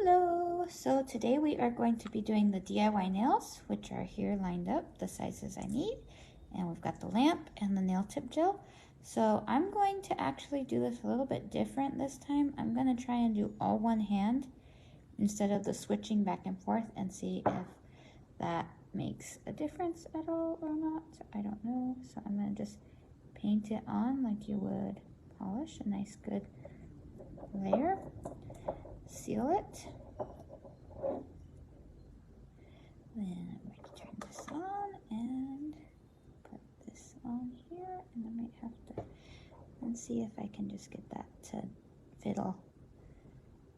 Hello! So today we are going to be doing the DIY nails, which are here lined up, the sizes I need. And we've got the lamp and the nail tip gel. So I'm going to actually do this a little bit different this time. I'm going to try and do all one hand instead of the switching back and forth and see if that makes a difference at all or not. I don't know. So I'm going to just paint it on like you would polish, a nice good layer. Seal it. Then I'm going to turn this on and put this on here, and I might have to and see if I can just get that to fiddle,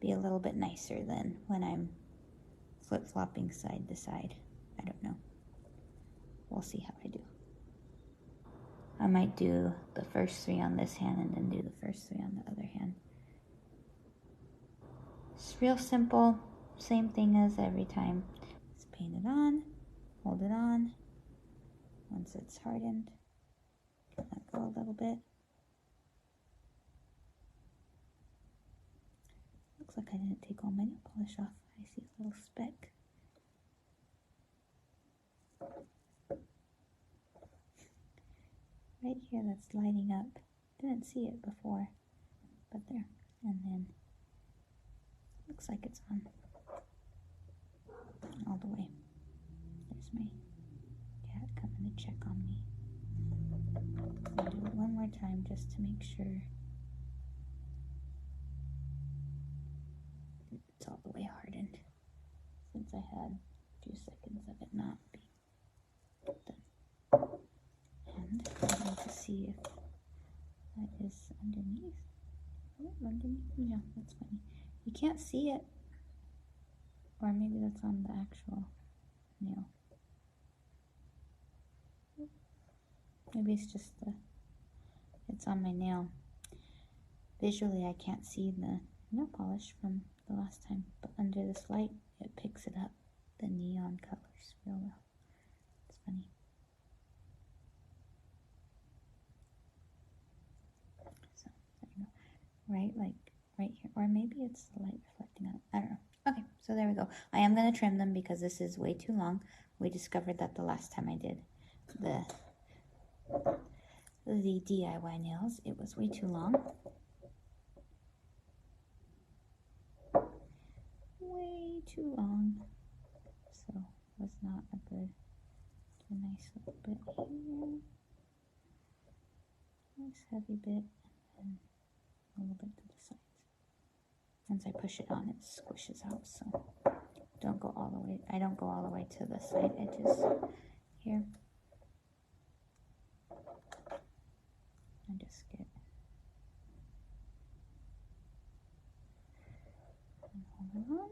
be a little bit nicer than when I'm flip-flopping side to side. I don't know. We'll see how I do. I might do the first three on this hand and then do the first three on the other hand. It's real simple, same thing as every time. Just paint it on, hold it on. Once it's hardened, let that go a little bit. Looks like I didn't take all my nail polish off. I see a little speck. Right here that's lighting up. Didn't see it before, but there. And then looks like it's on all the way. There's my cat coming to check on me. I'll do it one more time just to make sure it's all the way hardened, since I had a few seconds of it not being done. And I'm going to see if that is underneath. Oh, underneath? Yeah, that's funny. You can't see it. Or maybe that's on the actual nail. Maybe it's just it's on my nail. Visually, I can't see the nail polish from the last time, but under this light, it picks it up, the neon colors, real well. It's funny. So, there you go. Right, like right here, or maybe it's the light reflecting on it. I don't know. Okay, so there we go. I am going to trim them because this is way too long. We discovered that the last time I did the DIY nails, it was way too long. Way too long. So it was not a good, a nice little bit here. Nice heavy bit, and then a little bit to the sides. Once I push it on, it squishes out, so don't go all the way. I don't go all the way to the side edges here. I just get and hold it on.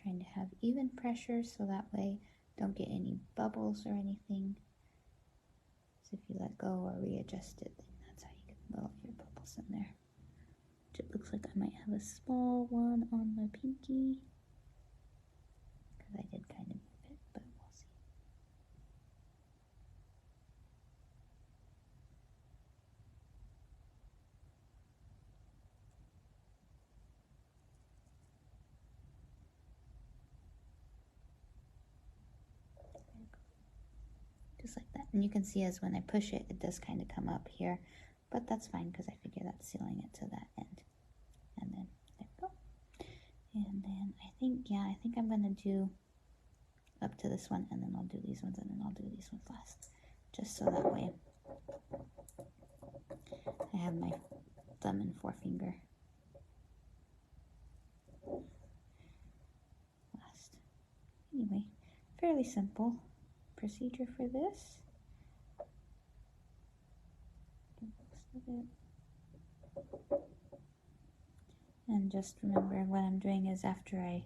Trying to have even pressure so that way don't get any bubbles or anything. So if you let go or readjust it, then that's how you get a little air bubbles in there. Which it looks like I might have a small one on the pinky, because I did kind of move it, but we'll see. Just like that. And you can see as when I push it, it does kind of come up here, but that's fine because I figure that's sealing it to that end. And then there we go. And then I think I'm going to do up to this one, and then I'll do these ones, and then I'll do these ones last. Just so that way I have my thumb and forefinger last. Anyway, fairly simple procedure for this. And just remember, what I'm doing is after I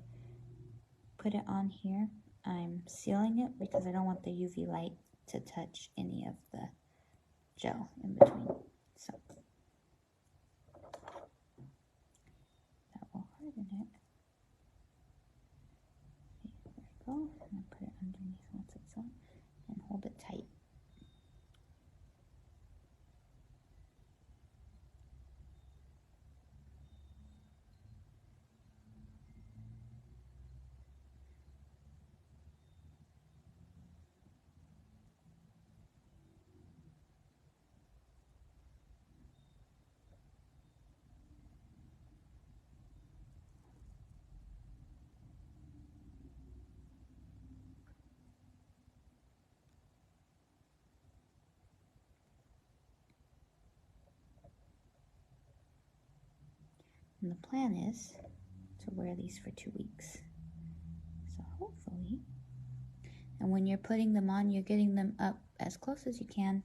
put it on here, I'm sealing it because I don't want the UV light to touch any of the gel in between. So that will harden it. Okay, there we go. And I put it underneath once it's on and hold it tight. And the plan is to wear these for 2 weeks. So hopefully, and when you're putting them on, you're getting them up as close as you can.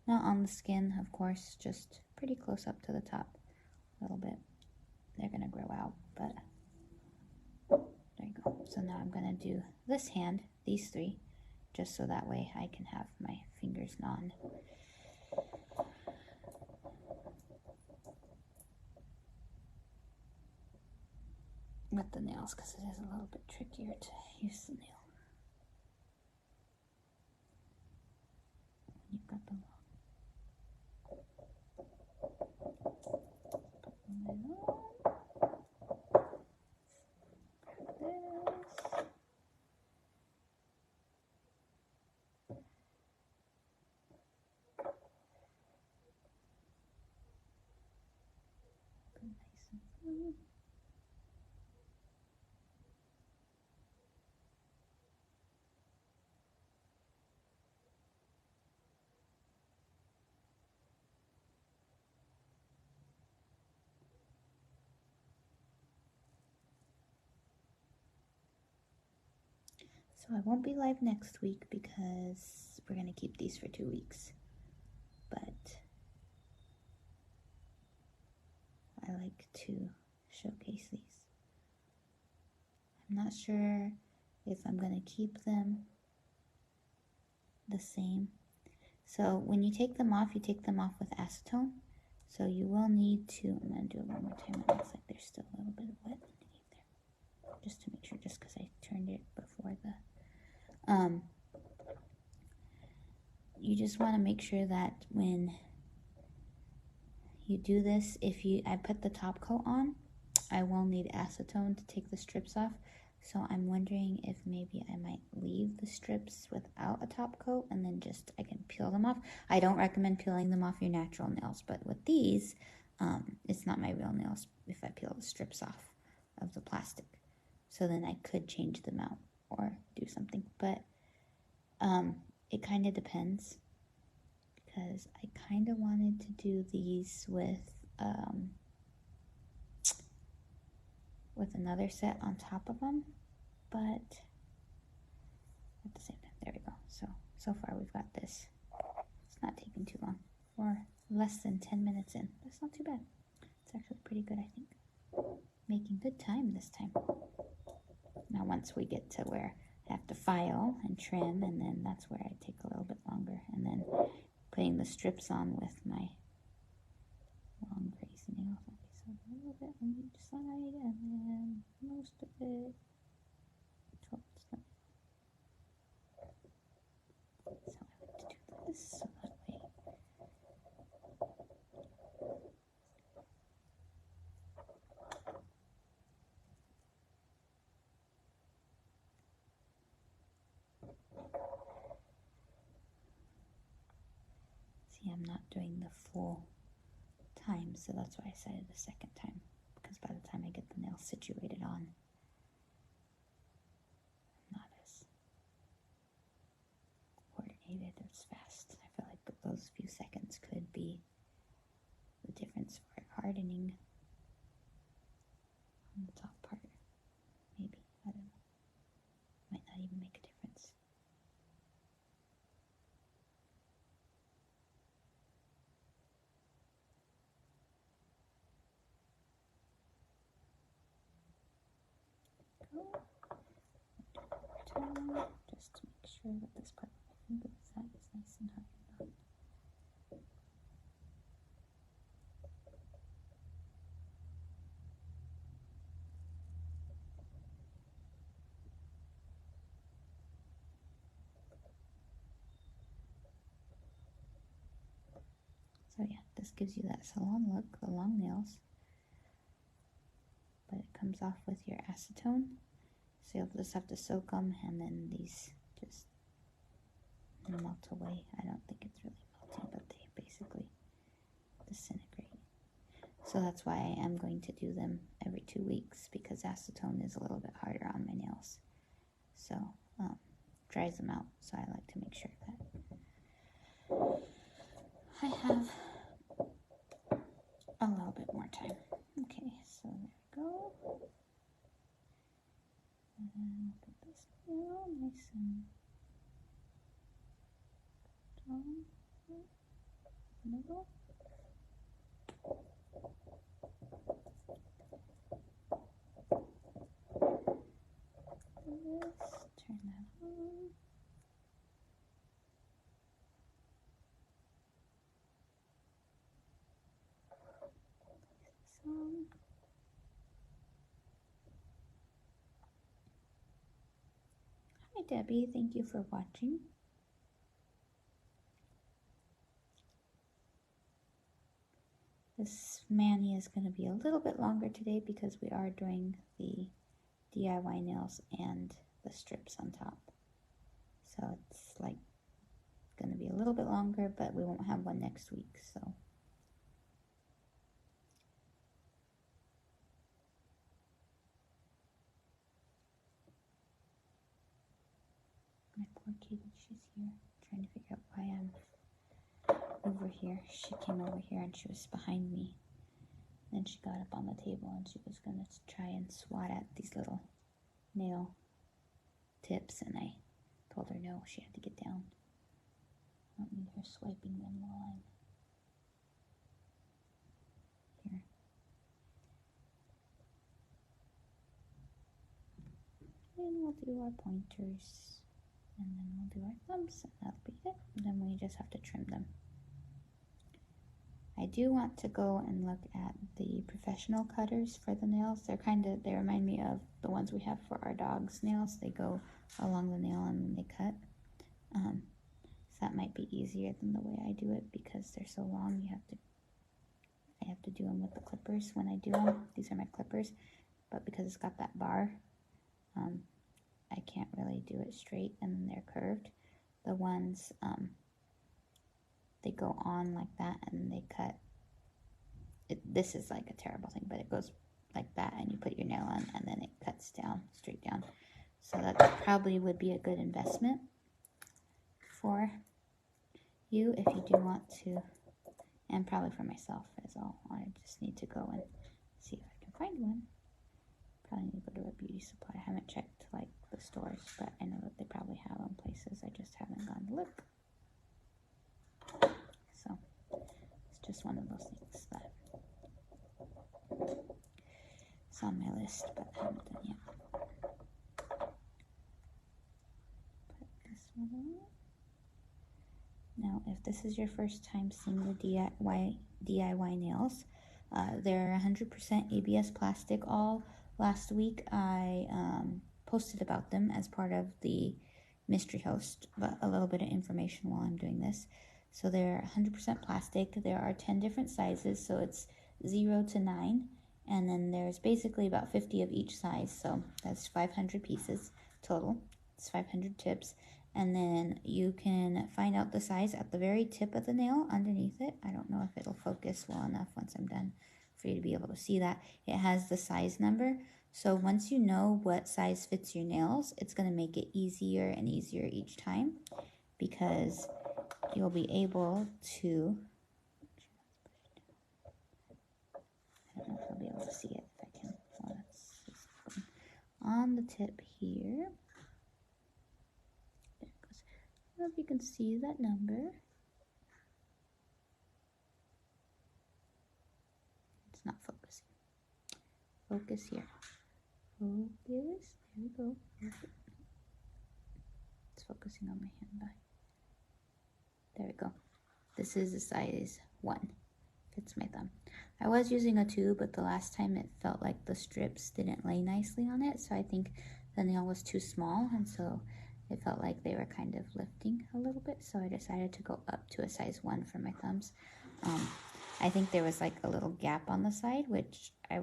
Not on the skin, of course, just pretty close up to the top a little bit. They're gonna grow out, but there you go. So now I'm gonna do this hand, these 3, just so that way I can have my fingers non. With the nails, because it is a little bit trickier to use the nail. You've got the long. Put the nail on. Grab this. Nice and firm. So I won't be live next week because we're going to keep these for 2 weeks. But I like to showcase these. I'm not sure if I'm going to keep them the same. So when you take them off, you take them off with acetone. So you will need to, I'm going to do it one more time. It looks like there's still a little bit of wet underneath there. Just to make sure, just because I turned it before the, you just want to make sure that when you do this, I put the top coat on, I will need acetone to take the strips off. So I'm wondering if maybe I might leave the strips without a top coat and then just, I can peel them off. I don't recommend peeling them off your natural nails, but with these, it's not my real nails if I peel the strips off of the plastic. So then I could change them out or do something, but it kind of depends, because I kind of wanted to do these with another set on top of them, but at the same time, there we go. So far we've got this. It's not taking too long. We're less than 10 minutes in. That's not too bad. It's actually pretty good, I think. Making good time this time. Now once we get to where I have to file and trim, and then that's where I take a little bit longer, and then putting the strips on with my long crazy nails. Okay, so a little bit on each side, and then most of it towards the middle. So I like to do this so that way. See, I'm not doing the full time, so that's why I said it a second time, because by the time I get the nails situated on, I'm not as coordinated as fast. I feel like those few seconds could be the difference for it hardening on the top part. Maybe, I don't know. Might not even make a difference. Just to make sure that this part of my finger is nice and hardened on. So yeah, this gives you that salon look, the long nails, but it comes off with your acetone. So you'll just have to soak them, and then these just melt away. I don't think it's really melting, but they basically disintegrate. So that's why I am going to do them every 2 weeks, because acetone is a little bit harder on my nails. So dries them out. So I like to make sure that I have a little bit more time. Okay, so this nail nice and strong. Middle. This, turn that on. Place this on. Hi Debbie, thank you for watching. This mani is going to be a little bit longer today because we are doing the DIY nails and the strips on top. So it's like going to be a little bit longer, but we won't have one next week. So my poor kitty, she's here trying to figure out why I'm over here. She came over here and she was behind me. Then she got up on the table and she was going to try and swat at these little nail tips, and I told her no, she had to get down. I don't need her swiping them while I'm here. And we'll do our pointers, and then we'll do our thumbs, and that'll be it. And then we just have to trim them. I do want to go and look at the professional cutters for the nails. They remind me of the ones we have for our dog's nails. They go along the nail and then they cut. So that might be easier than the way I do it because they're so long. I have to do them with the clippers when I do them. These are my clippers, but because it's got that bar, I can't really do it straight, and then they're curved. The ones, they go on like that and they cut. This is like a terrible thing, but it goes like that and you put your nail on and then it cuts down, straight down. So that probably would be a good investment for you if you do want to, and probably for myself as well. I just need to go and see if I can find one. Probably need to go to a beauty supply. I haven't checked like the stores, but I know that they probably have them places. I just haven't gone to look. So it's just one of those things that it's on my list, but I haven't done yet. Put this one on. Now, if this is your first time seeing the DIY nails, they're 100% ABS plastic. All last week I posted about them as part of the mystery host, but a little bit of information while I'm doing this. So they're 100% plastic. There are 10 different sizes, so it's 0 to 9, and then there's basically about 50 of each size, so that's 500 pieces total. It's 500 tips, and then you can find out the size at the very tip of the nail underneath it. I don't know if it'll focus well enough once I'm done for you to be able to see that. It has the size number, so once you know what size fits your nails, it's going to make it easier and easier each time, because you'll be able to, I don't know if I'll be able to see it, if I can, well, that's on the tip here. There it goes. I don't know if you can see that number. It's not focusing. Focus here. Focus. There we go. It's focusing on my hand by. There we go. This is a size 1. Fits my thumb. I was using a 2, but the last time it felt like the strips didn't lay nicely on it, so I think the nail was too small, and so it felt like they were kind of lifting a little bit, so I decided to go up to a size 1 for my thumbs. I think there was like a little gap on the side, which I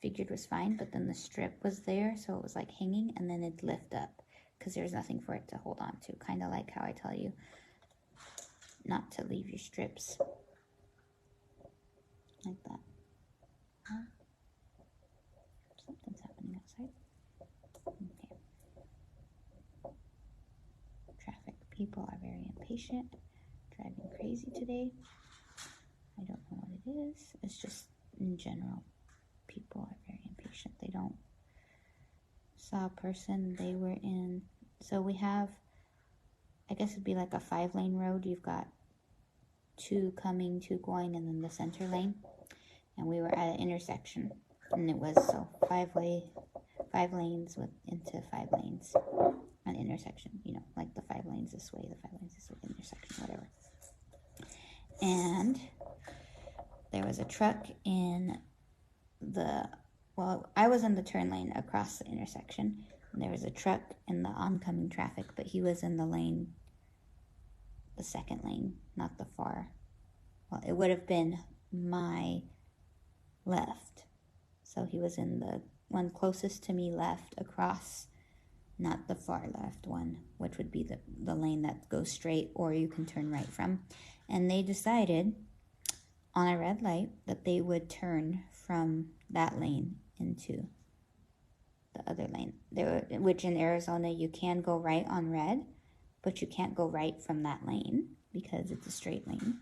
figured was fine, but then the strip was there, so it was like hanging, and then it'd lift up because there's nothing for it to hold on to, kind of like how I tell you not to leave your strips like that. Something's happening outside. Okay. Traffic people are very impatient, driving crazy today. I don't know what it is. It's just in general, people are very impatient. They don't saw a person, they were in, so we have, I guess it'd be like a 5-lane road. You've got 2 coming, 2 going, and then the center lane. And we were at an intersection, and it was so 5 lanes into 5 lanes, an intersection, you know, like the 5 lanes this way, the 5 lanes this way, intersection, whatever. And there was a truck in the, well, I was in the turn lane across the intersection, and there was a truck in the oncoming traffic, but he was in the lane, the second lane, not the far, well, it would have been my left. So he was in the one closest to me left across, not the far left one, which would be the lane that goes straight or you can turn right from. And they decided on a red light that they would turn from that lane into the other lane. Which in Arizona you can go right on red, but you can't go right from that lane because it's a straight lane.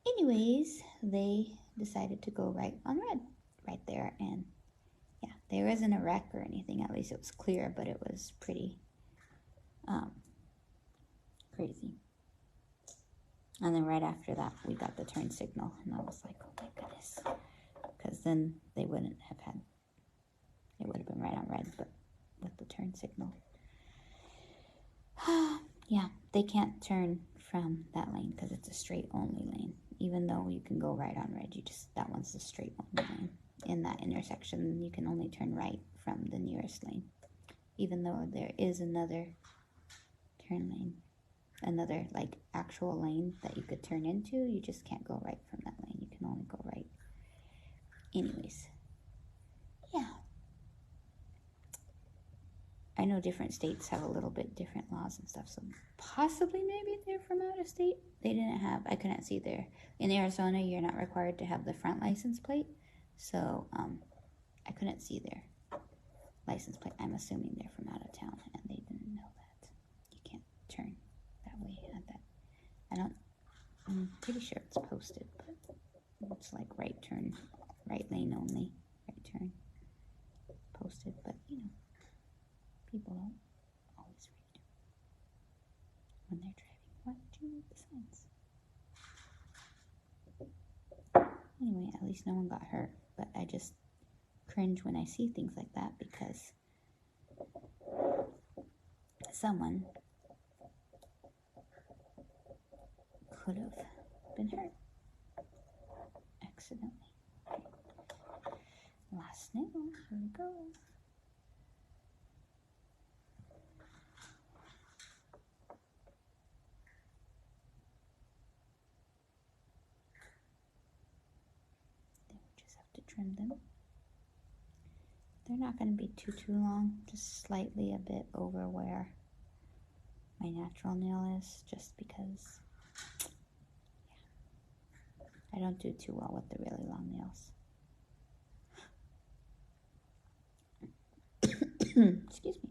Anyways, they decided to go right on red right there, and yeah, there wasn't a wreck or anything. At least it was clear, but it was pretty crazy. And then right after that, we got the turn signal, and I was like, oh my goodness, because then they wouldn't have had, it would have been right on red, but with the turn signal. Yeah, they can't turn from that lane because it's a straight only lane. Even though you can go right on red, that one's the straight only lane. In that intersection, you can only turn right from the nearest lane. Even though there is another turn lane, another like actual lane that you could turn into, you just can't go right from that lane. You can only go right. Anyways, yeah. I know different states have a little bit different laws and stuff, so possibly maybe they're from out of state. They didn't have, I couldn't see there. In Arizona, you're not required to have the front license plate, so I couldn't see their license plate. I'm assuming they're from out of town, and they didn't know that. You can't turn that way at that. I'm pretty sure it's posted, but it's like right turn, right lane only, right turn, posted, but you know. People don't always read when they're driving. Why don't you read the signs? Anyway, at least no one got hurt, but I just cringe when I see things like that because someone could have been hurt accidentally. Last nail, here we go. Trim them. They're not going to be too long, just slightly a bit over where my natural nail is, just because I don't do too well with the really long nails. Excuse me.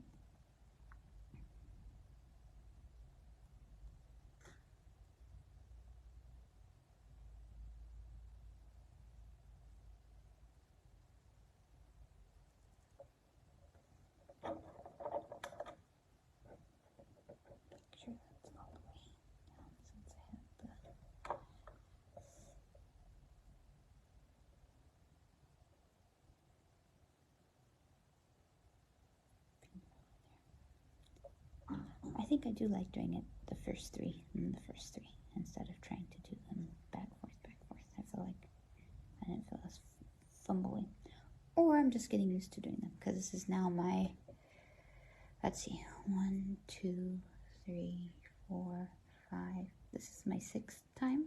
I think I do like doing it the first 3 instead of trying to do them back, forth. I feel like I didn't feel as fumbling. Or I'm just getting used to doing them because this is now my, let's see, 1, 2, 3, 4, 5. This is my 6th time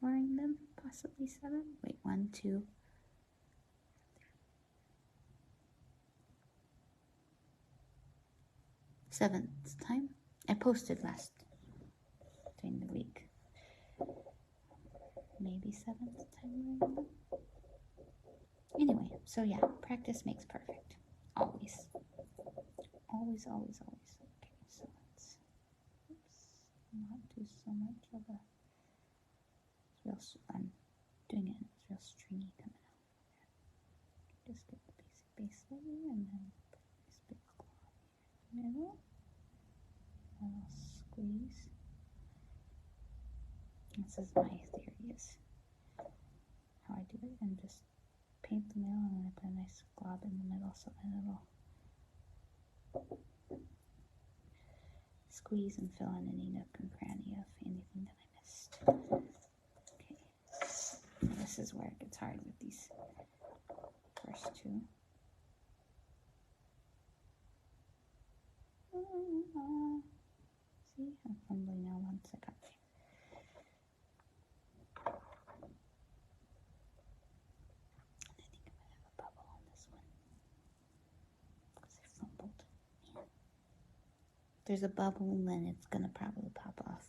wearing them, possibly 7. Wait, 1, 2. 7th time. I posted last during the week. Maybe 7th time wearing them. Anyway, so yeah, practice makes perfect. Always. Always. Okay, so let's not do so much of a real, I'm doing it, it's real stringy coming out. Just get the basic base layer. here, and then put this big claw in the middle. A little squeeze. This is my theory, is how I do it, and just paint the nail, and then I put a nice glob in the middle so that it'll squeeze and fill in any nook and cranny of anything that I missed. Okay, and this is where it gets hard with these first two. See, I'm fumbling now once I got there. I think I might have a bubble on this one because I fumbled. Man. If there's a bubble, then it's gonna probably pop off.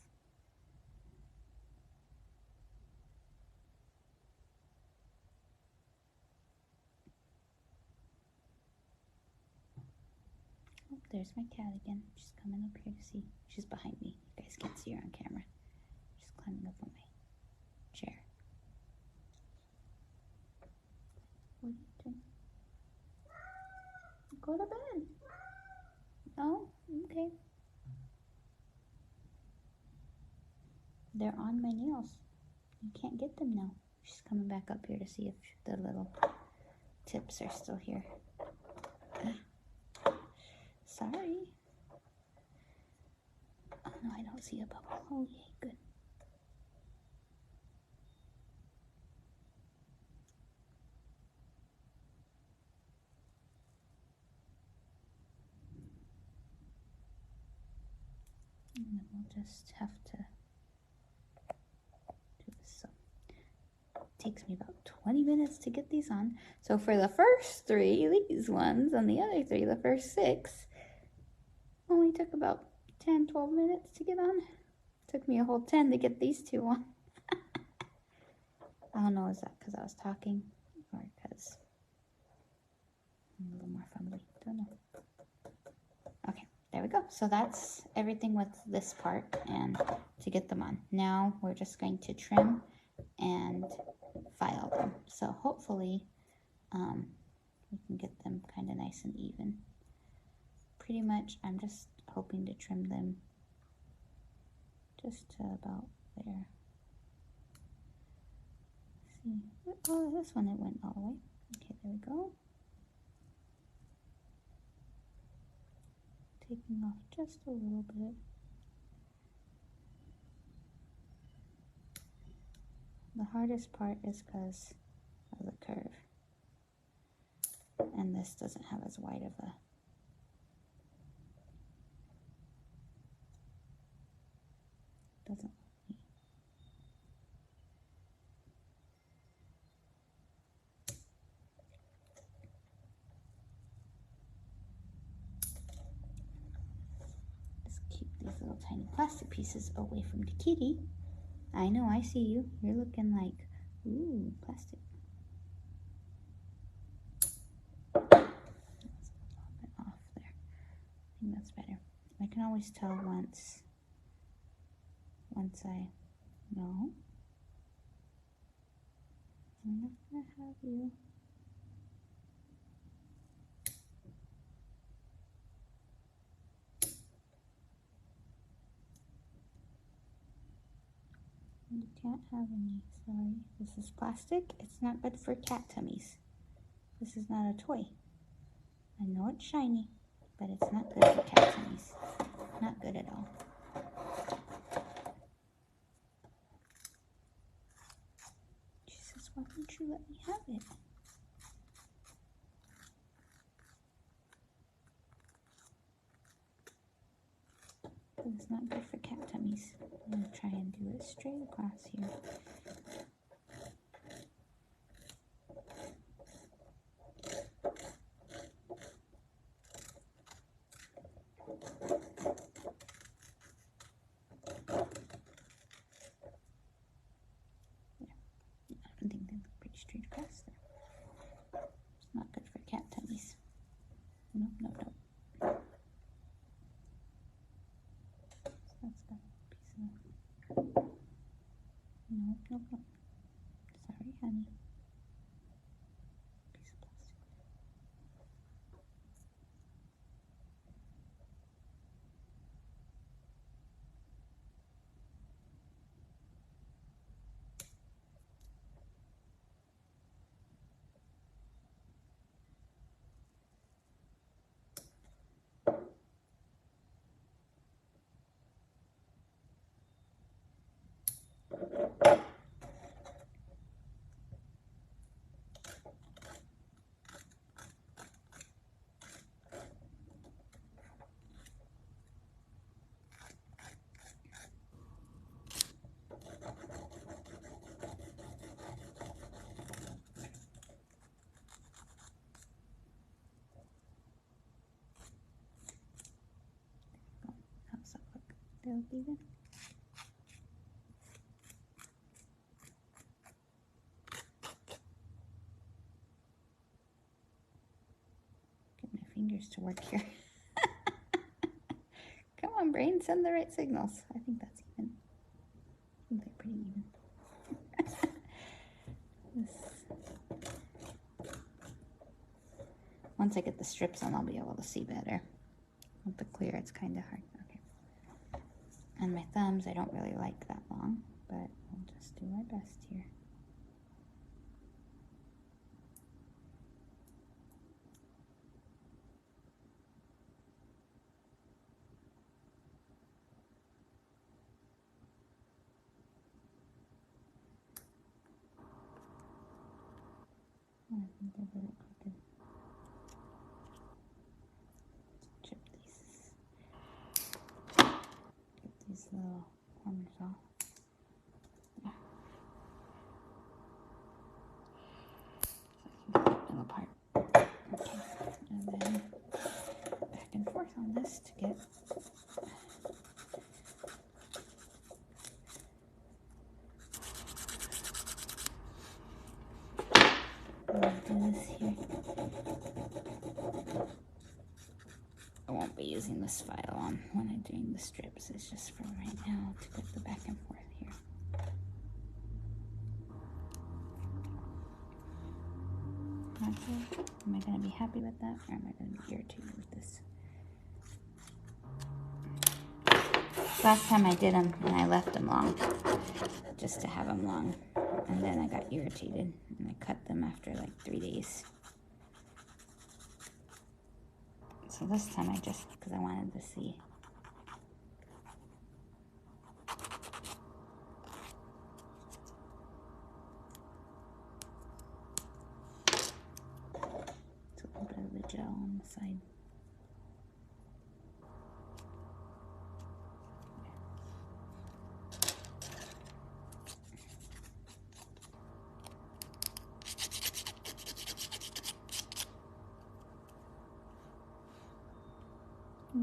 Oh, there's my cat again. She's coming up here to see. She's behind me. You guys can't see her on camera. She's climbing up on my chair. What are you doing? Go to bed. Oh, okay. They're on my nails. You can't get them now. She's coming back up here to see if the little tips are still here. Sorry. Oh no, I don't see a bubble. Oh yay, good. And then we'll just have to do this. So it takes me about 20 minutes to get these on. So for the first 3, these ones, and the other 3, the first 6, only took about 10-12 minutes to get on. Took me a whole 10 to get these 2 on. I don't know, is that because I was talking or because I'm a little more fumbly? Don't know. Okay, there we go. So that's everything with this part and to get them on. Now we're just going to trim and file them. So hopefully we can get them kind of nice and even. Pretty much I'm just hoping to trim them just to about there. See, oh, this one it went all the way. Okay, there we go. Taking off just a little bit. The hardest part is because of the curve. And this doesn't have as wide of a doesn't just keep these little tiny plastic pieces away from the kitty. I know, I see you. You're looking like, ooh, plastic. That's a little bit off there. I think that's better. I can always tell once I know. I'm not gonna have you. You can't have any, sorry. This is plastic. It's not good for cat tummies. This is not a toy. I know it's shiny, but it's not good for cat tummies. Not good at all. She says, why don't you let me have it? But it's not good for cat tummies. I'm going to try and do it straight across here. I think they look pretty straight across there. It's not good for cat tummies. Nope, nope, nope. So that's got a piece of... Nope, nope, nope. Sorry, honey. Piece of plastic. they look even? Get my fingers to work here. Come on, brain, send the right signals. I think that's even. I think they're pretty even. Once I get the strips on, I'll be able to see better. With the clear, it's kind of hard. Okay. And my thumbs, I don't really like that long, but I'll just do my best here. I think they're a little crooked. Chip these. Get these little corners off. Yeah. So I can put them apart. Okay. And then back and forth on this to get. Do this here. I won't be using this file on when I'm doing the strips. It's just for right now to get the back and forth here. Okay. Am I going to be happy with that, or am I going to be irritated with this? Last time I did them and I left them long, just to have them long, and then I got irritated and I cut them after like 3 days. So this time I just, because I wanted to see. It's a little bit of the gel on the side.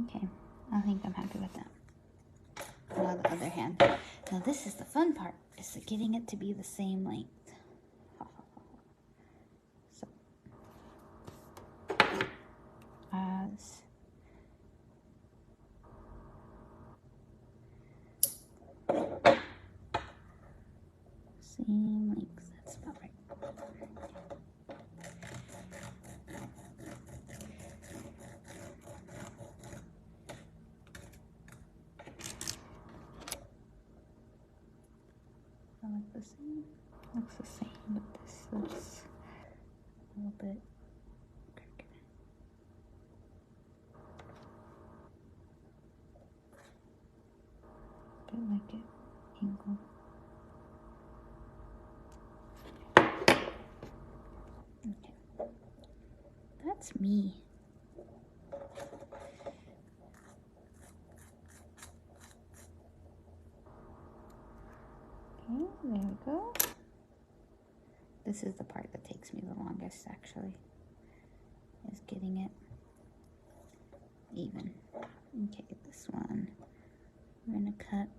Okay, I think I'm happy with that. Now the other hand. Now this is the fun part, is getting it to be the same length. So, as same length, that's about right. Look the same. Looks the same, but this looks a little bit crooked. Bit like it angled. Okay, that's me. Okay, there we go. This is the part that takes me the longest, actually, is getting it even. Okay, this one, we're gonna cut.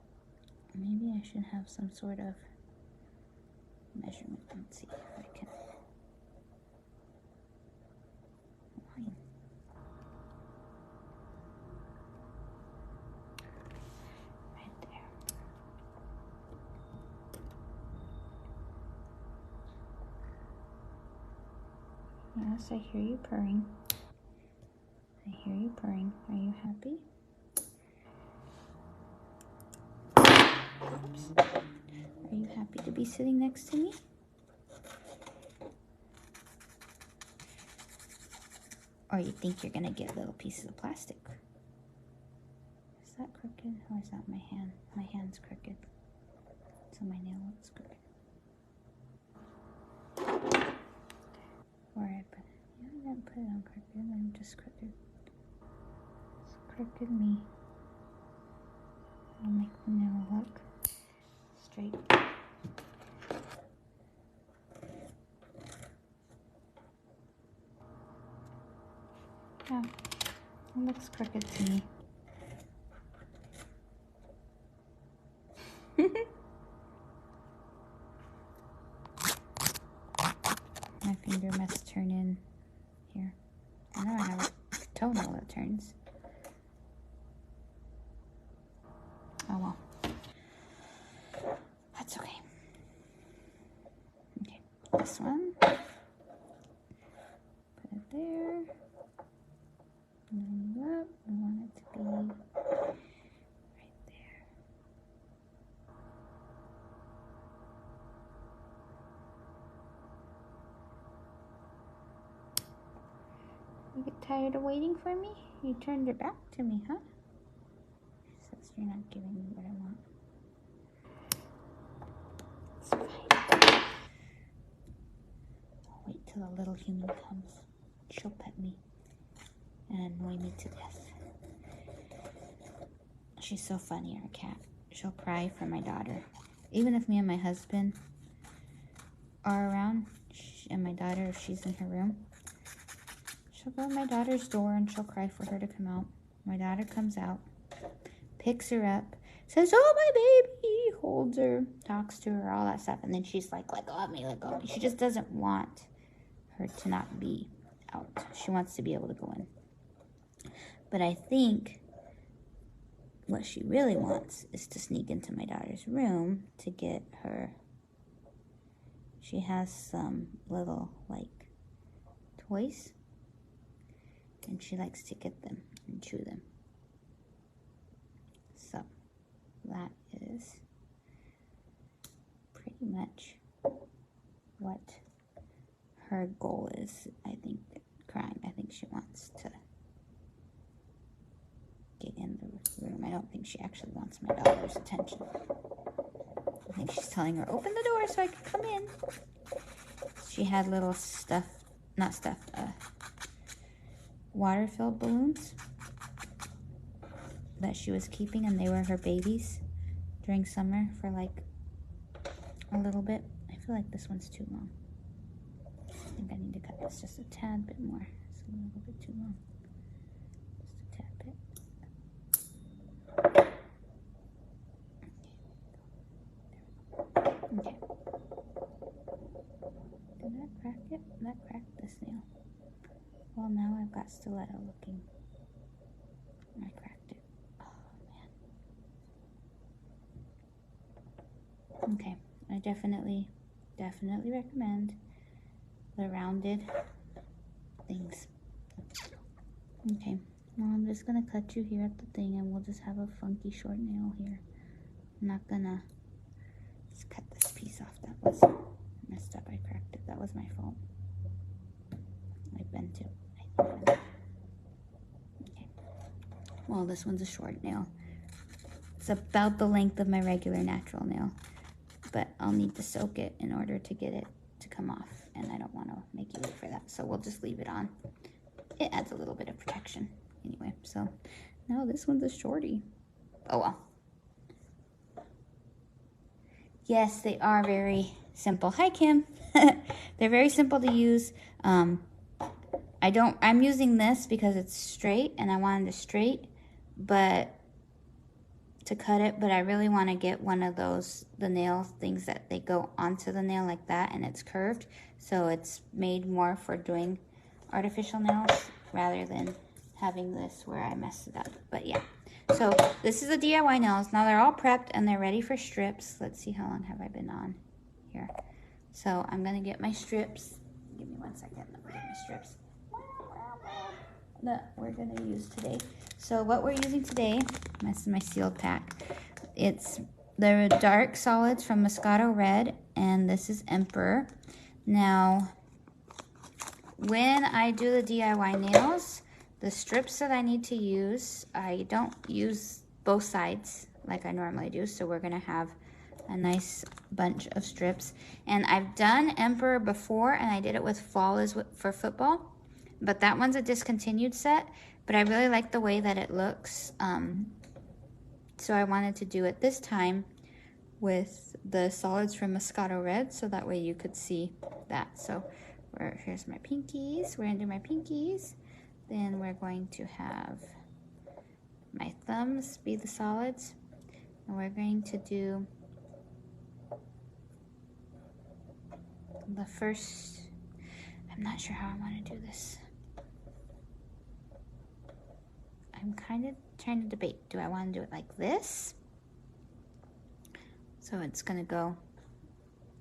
Maybe I should have some sort of measurement. Let's see if I can line. Right there. Yes, I hear you purring. I hear you purring. Are you happy? Oops. Are you happy to be sitting next to me? Or you think you're gonna get little pieces of plastic? Is that crooked, or is that my hand? My hand's crooked, so my nail looks crooked. Or I put it. Yeah, I didn't put it on crooked. I'm just crooked. It's crooked me. I'll make the nail look straight. Yeah, it looks crooked to me. finger must turn in here. I know I have a toenail that turns. Oh well. That's okay. Okay, this one. Put it there. Line it up. We want it to be right there. You get tired of waiting for me? You turned your back to me, huh? Says you're not giving me what I want. It's fine. I'll wait till the little human comes. She'll pet me and annoy me to death. She's so funny, our cat. She'll cry for my daughter. Even if me and my husband are around, and my daughter, if she's in her room, she'll go to my daughter's door and she'll cry for her to come out. My daughter comes out, picks her up, says, "Oh, my baby," holds her, talks to her, all that stuff. And then she's like, "Let go of me, let go of me." She just doesn't want her to not be out. She wants to be able to go in. But I think what she really wants is to sneak into my daughter's room to get her. She has some little, like, toys. And she likes to get them and chew them. So, that is pretty much what her goal is, I think, crying. I think she wants to get in the room. I don't think she actually wants my daughter's attention. I think she's telling her, "Open the door so I can come in." She had little water-filled balloons that she was keeping, and they were her babies during summer for like a little bit. I feel like this one's too long. I think I need to cut this just a tad bit more. It's a little bit too long. Just a tad bit. Okay. Did that crack it? That cracked this nail. Well, now I've got stiletto looking. I cracked it. Oh, man. Okay. I definitely recommend the rounded things. Okay. Well, I'm just going to cut you here at the thing, and we'll just have a funky short nail here. I'm not going to just cut this piece off. That was messed up. I cracked it. That was my fault. I bent it. Okay. Well, this one's a short nail. It's about the length of my regular natural nail, but I'll need to soak it in order to get it to come off, and I don't want to make you wait for that, so we'll just leave it on. It adds a little bit of protection anyway. So now this one's a shorty. Oh well. Yes, they are very simple. Hi, Kim. They're very simple to use. I'm using this because it's straight and I wanted it straight, but to cut it, but I really want to get one of those, the nail things that they go onto the nail like that, and it's curved, so it's made more for doing artificial nails rather than having this where I messed it up. But yeah, so this is the DIY nails. Now they're all prepped and they're ready for strips. Let's see, how long have I been on here? So I'm gonna get my strips. Give me 1 second. Let me get my strips that we're gonna use today. So what we're using today, this is my sealed pack. It's the dark solids from Moscoto Red, and this is Emperor. Now, when I do the DIY nails, the strips that I need to use, I don't use both sides like I normally do, so we're gonna have a nice bunch of strips. And I've done Emperor before, and I did it with fall for football, but that one's a discontinued set, but I really like the way that it looks, so I wanted to do it this time with the solids from Moscoto Red, so that way you could see that. So here's my pinkies. We're gonna do my pinkies. Then we're going to have my thumbs be the solids, and we're going to do the first, I'm I'm not sure how I want to do this. I'm kind of trying to debate. Do I want to do it like this? So it's going to go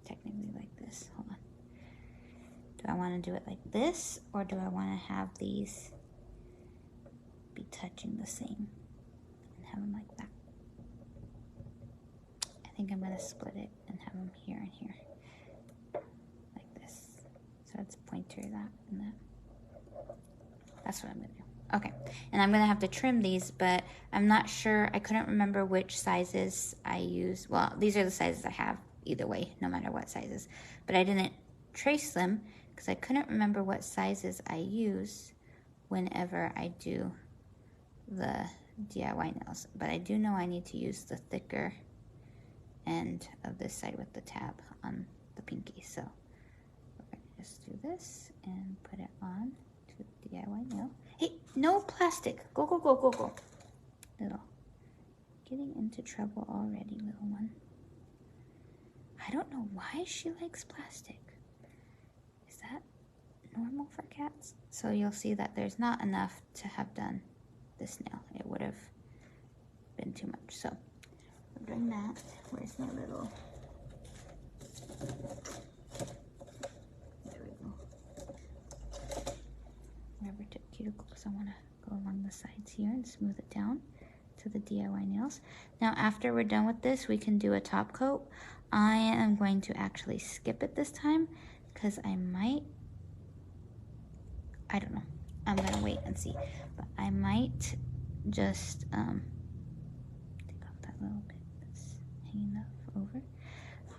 technically like this. Hold on. Do I want to do it like this, or do I want to have these be touching the same and have them like that? I think I'm going to split it and have them here and here. Like this. So it's pointer, that, and that. That's what I'm going to do. Okay, and I'm going to have to trim these, but I'm not sure. I couldn't remember which sizes I used. Well, these are the sizes I have either way, no matter what sizes. But I didn't trace them because I couldn't remember what sizes I use whenever I do the DIY nails. But I do know I need to use the thicker end of this side with the tab on the pinky. So we're going to just do this and put it on to the DIY nail. Hey, no plastic. Go, go, go, go, go. Little. Getting into trouble already, little one. I don't know why she likes plastic. Is that normal for cats? So you'll see that there's not enough to have done this nail. It would have been too much. So we're doing that. Where's my little... There we go. Rubber tip cuticles. I want to go along the sides here and smooth it down to the DIY nails. Now after we're done with this, we can do a top coat. I am going to actually skip it this time because I don't know. I'm going to wait and see. But I might just take off that little bit that's hanging up over.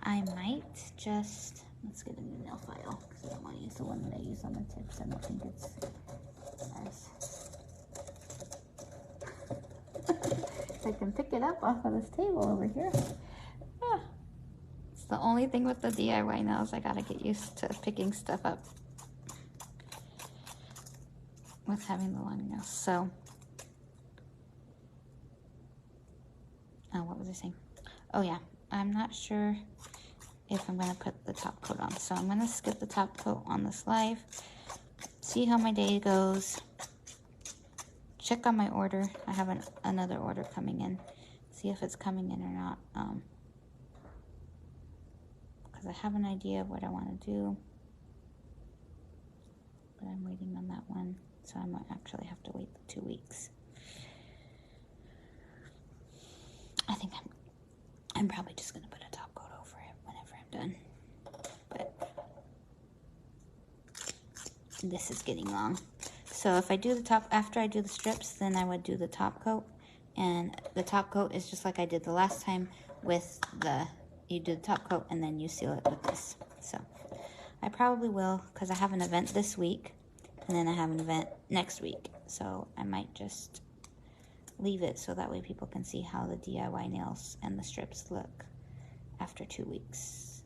I might just, let's get a new nail file because I don't want to use the one that I use on the tips. I don't think it's as... I can pick it up off of this table over here. Ah. It's the only thing with the DIY nails. I gotta get used to picking stuff up with having the long nails. So, what was I saying? Oh yeah, I'm not sure if I'm gonna put the top coat on. So I'm gonna skip the top coat on this live, see how my day goes, check on my order. I have another order coming in, see if it's coming in or not. Because I have an idea of what I want to do, but I'm waiting on that one, so I might actually have to wait 2 weeks. I think I'm probably just gonna put a top coat over it whenever I'm done. But this is getting long. So if I do the top, after I do the strips, then I would do the top coat. And the top coat is just like I did the last time with you do the top coat and then you seal it with this. So I probably will, because I have an event this week and then I have an event next week. So I might just leave it so that way people can see how the DIY nails and the strips look after 2 weeks.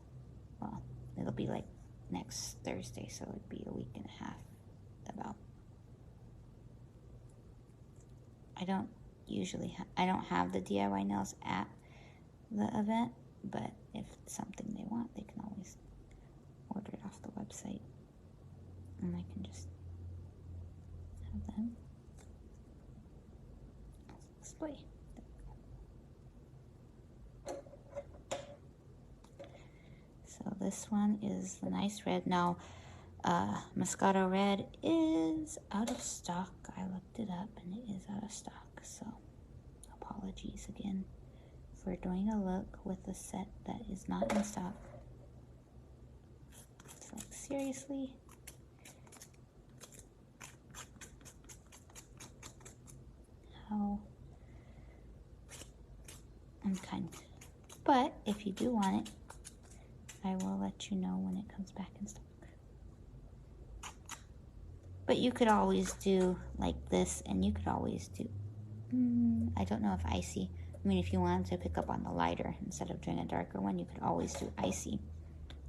Well, it'll be like next Thursday, so it'd be a week and a half about. I don't have the DIY nails at the event, but if it's something they want, they can always order it off the website, and I can just have them display. So this one is the nice red. Now, Moscoto Red is out of stock. I looked it up and it is out of stock. So apologies again for doing a look with a set that is not in stock. It's like, seriously? How unkind. But if you do want it, I will let you know when it comes back in stock. But you could always do like this, and you could always do, I don't know if icy. I mean, if you wanted to pick up on the lighter instead of doing a darker one, you could always do icy,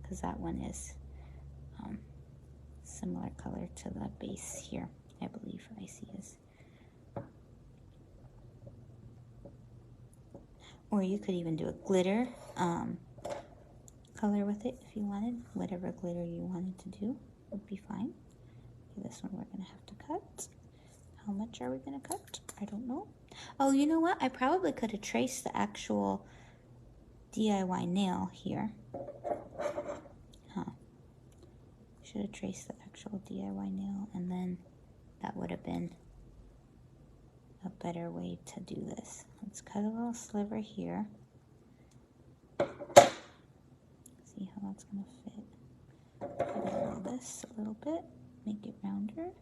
because that one is similar color to the base here. I believe icy is. Or you could even do a glitter color with it if you wanted, whatever glitter you wanted to do. would be fine. Okay, this one we're gonna have to cut. How much are we gonna cut? I don't know. Oh, you know what? I probably could have traced the actual DIY nail here. Huh. Should have traced the actual DIY nail, and then that would have been a better way to do this. Let's cut a little sliver here. See how that's gonna fit. Roll this a little bit, make it rounder.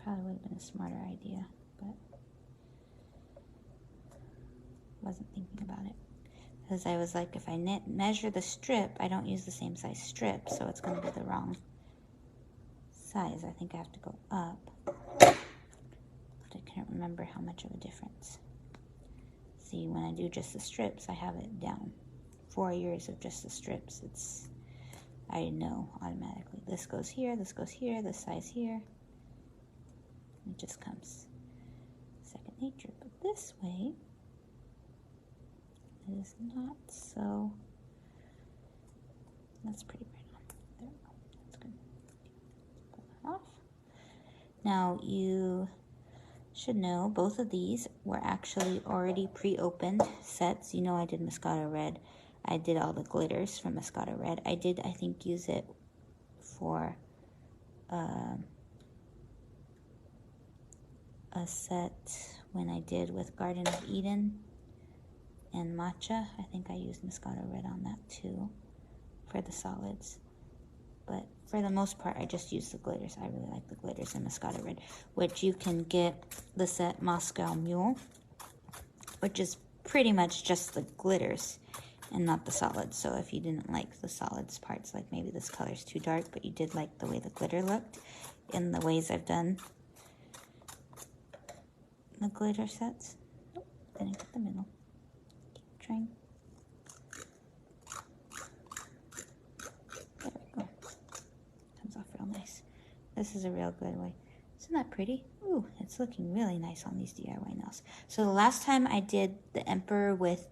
Probably would have been a smarter idea, but wasn't thinking about it. Because I was like, if I measure the strip, I don't use the same size strip, so it's going to be the wrong size. I think I have to go up, but I can't remember how much of a difference. See, when I do just the strips, I have it down. 4 years of just the strips, I know automatically. This goes here, this size here. It just comes second nature. But this way, it is not so. That's pretty right on. There we go. That's good. Pull that off. Now you should know both of these were actually already pre-opened sets. You know I did Moscoto Red. I did all the glitters from Moscoto Red. I did, I think, use it for a set when I did with Garden of Eden and Matcha. I think I used Moscoto Red on that too for the solids. But for the most part, I just use the glitters. I really like the glitters in Moscoto Red, which you can get the set Moscow Mule, which is pretty much just the glitters and not the solids. So if you didn't like the solids parts, like maybe this color's too dark, but you did like the way the glitter looked in the ways I've done the glitter sets. Oh, didn't get the middle. Keep trying. There we go. Comes off real nice. This is a real good way. Isn't that pretty? Ooh, it's looking really nice on these DIY nails. So the last time I did the Emperor with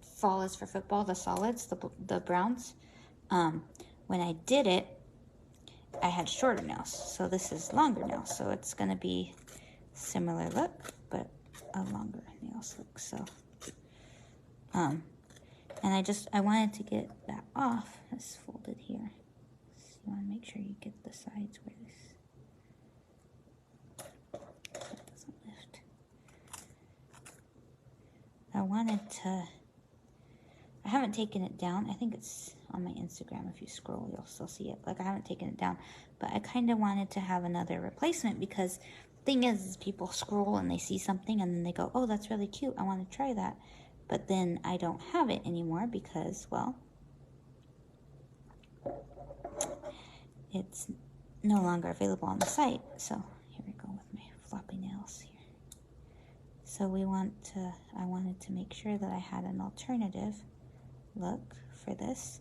Fall is for Football, the solids, the browns, when I did it, I had shorter nails. So this is longer nails. So it's going to be similar look, but a longer nails look. So, and I wanted to get that off. It's folded here. So you want to make sure you get the sides where this doesn't lift. I haven't taken it down. I think it's on my Instagram. If you scroll, you'll still see it. Like, I haven't taken it down, but I kind of wanted to have another replacement because the thing is people scroll and they see something and then they go, oh, that's really cute. I want to try that. But then I don't have it anymore because, well, it's no longer available on the site. So here we go with my floppy nails here. So I wanted to make sure that I had an alternative look for this.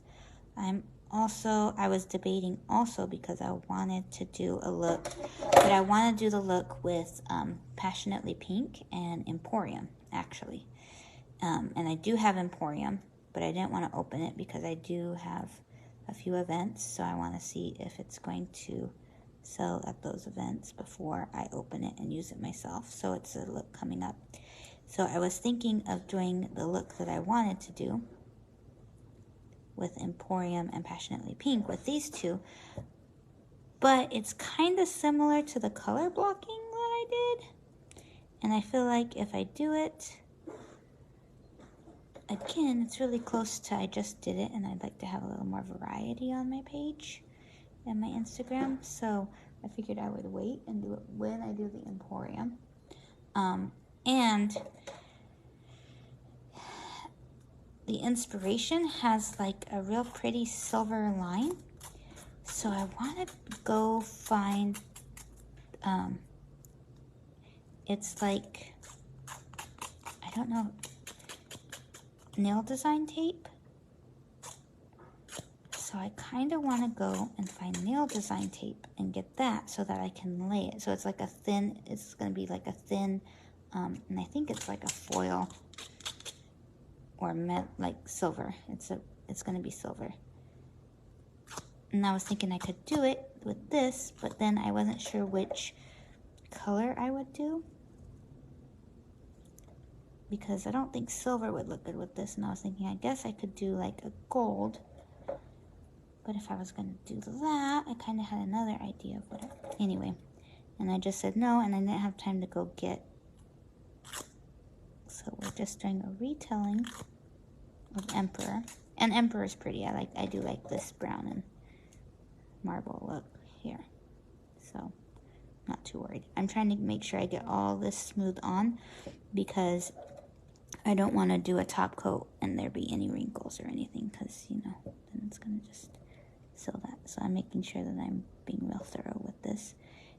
I was debating also because I wanted to do a look, but I want to do the look with Passionately Pink and Emporium, actually. And I do have Emporium, but I didn't want to open it because I do have a few events, so I want to see if it's going to sell at those events before I open it and use it myself. So it's a look coming up. So I was thinking of doing the look that I wanted to do with Emporium and Passionately Pink with these two, but it's kind of similar to the color blocking that I did, and I feel like if I do it again, it's really close to I just did it, and I'd like to have a little more variety on my page and my Instagram, so I figured I would wait and do it when I do the Emporium. And the inspiration has like a real pretty silver line, so I want to go find, it's like, I don't know, nail design tape. So I kind of want to go and find nail design tape and get that so that I can lay it. So it's like a thin, it's going to be like a thin, and I think it's like a foil or like silver. It's going to be silver. And I was thinking I could do it with this, but then I wasn't sure which color I would do, because I don't think silver would look good with this. And I was thinking I guess I could do like a gold, but if I was going to do that, I kind of had another idea of what anyway, and I just said no, and I didn't have time to go get, so we're just doing a retelling of Emperor. And Emperor is pretty. I do like this brown and marble look here, so not too worried. I'm trying to make sure I get all this smooth on, because I don't want to do a top coat and there be any wrinkles or anything, because you know, then it's gonna just seal that. So I'm making sure that I'm being real thorough with this.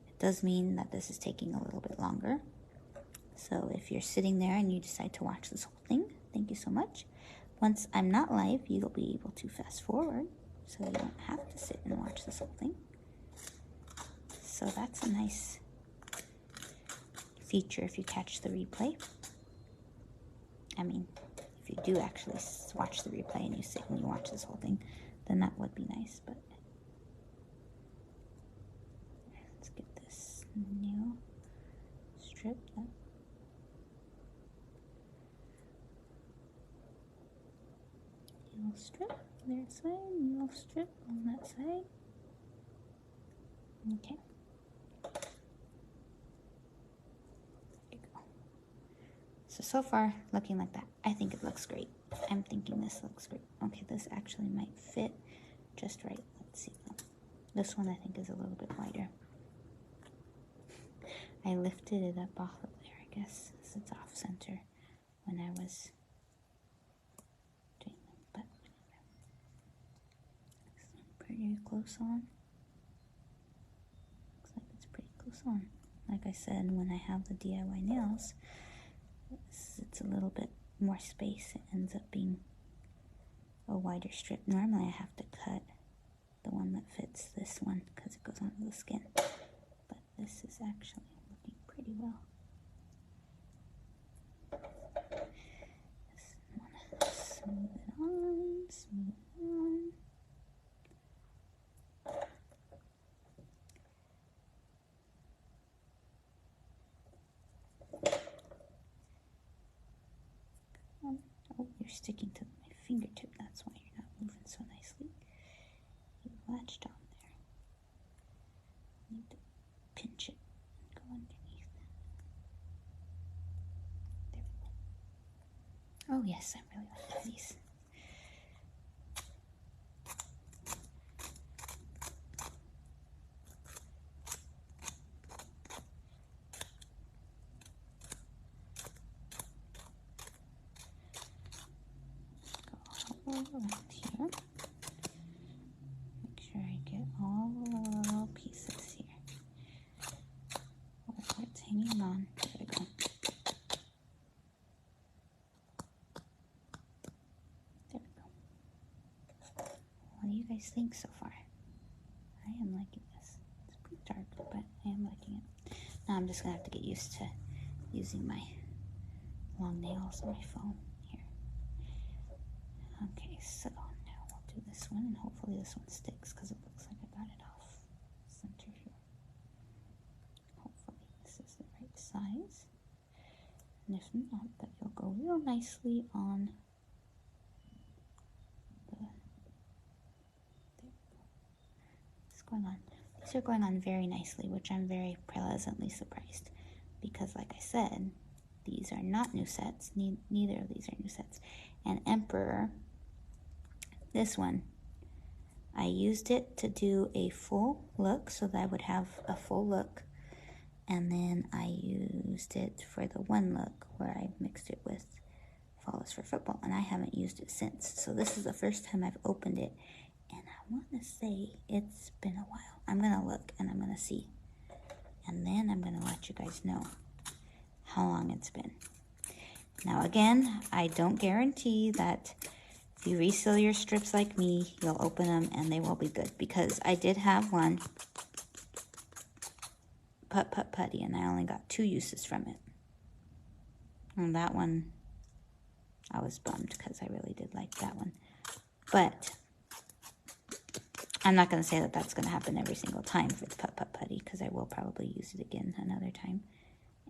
It does mean that this is taking a little bit longer, so if you're sitting there and you decide to watch this whole thing, thank you so much. Once I'm not live, you'll be able to fast forward, so you don't have to sit and watch this whole thing. So that's a nice feature if you catch the replay. I mean, if you do actually watch the replay and you sit and you watch this whole thing, then that would be nice. But let's get this nail strip. Nail strip on that side, nail strip on that side. Okay. So far, looking like that. I think it looks great. I'm thinking this looks great. Okay, this actually might fit just right. Let's see. This one I think is a little bit wider. I lifted it up off of there, I guess, because it's off center when I was doing them. But pretty close on. Looks like it's pretty close on. Like I said, when I have the DIY nails, it's a little bit more space. It ends up being a wider strip. Normally I have to cut the one that fits this one because it goes onto the skin, but this is actually looking pretty well. Just want to smooth it on, smooth it on. Oh, you're sticking to my fingertip. That's why you're not moving so nicely. You latched on there. I need to pinch it and go underneath. There we go. Oh yes, I'm really liking these. Go all around here. Make sure I get all the little pieces here. Where it's hanging on. There we go. There we go. What do you guys think so far? I am liking this. It's pretty dark, but I am liking it. Now I'm just going to have to get used to using my long nails on my phone here. Okay, so now we'll do this one, and hopefully this one sticks because it looks like I got it off center here. Hopefully this is the right size. And if not, that it'll go real nicely on the, there we go. It's going on. These are going on very nicely, which I'm very pleasantly surprised, because like I said, these are not new sets. Neither of these are new sets. And Emperor, this one, I used it to do a full look so that I would have a full look. And then I used it for the one look where I mixed it with Flawless for Football. And I haven't used it since. So this is the first time I've opened it. And I want to say it's been a while. I'm going to look and I'm going to see. And then I'm going to let you guys know how long it's been. Now again, I don't guarantee that If you reseal your strips like me, you'll open them and they will be good, because I did have one putty and I only got 2 uses from it. And that one, I was bummed because I really did like that one. But I'm not going to say that that's going to happen every single time with putty, because I will probably use it again another time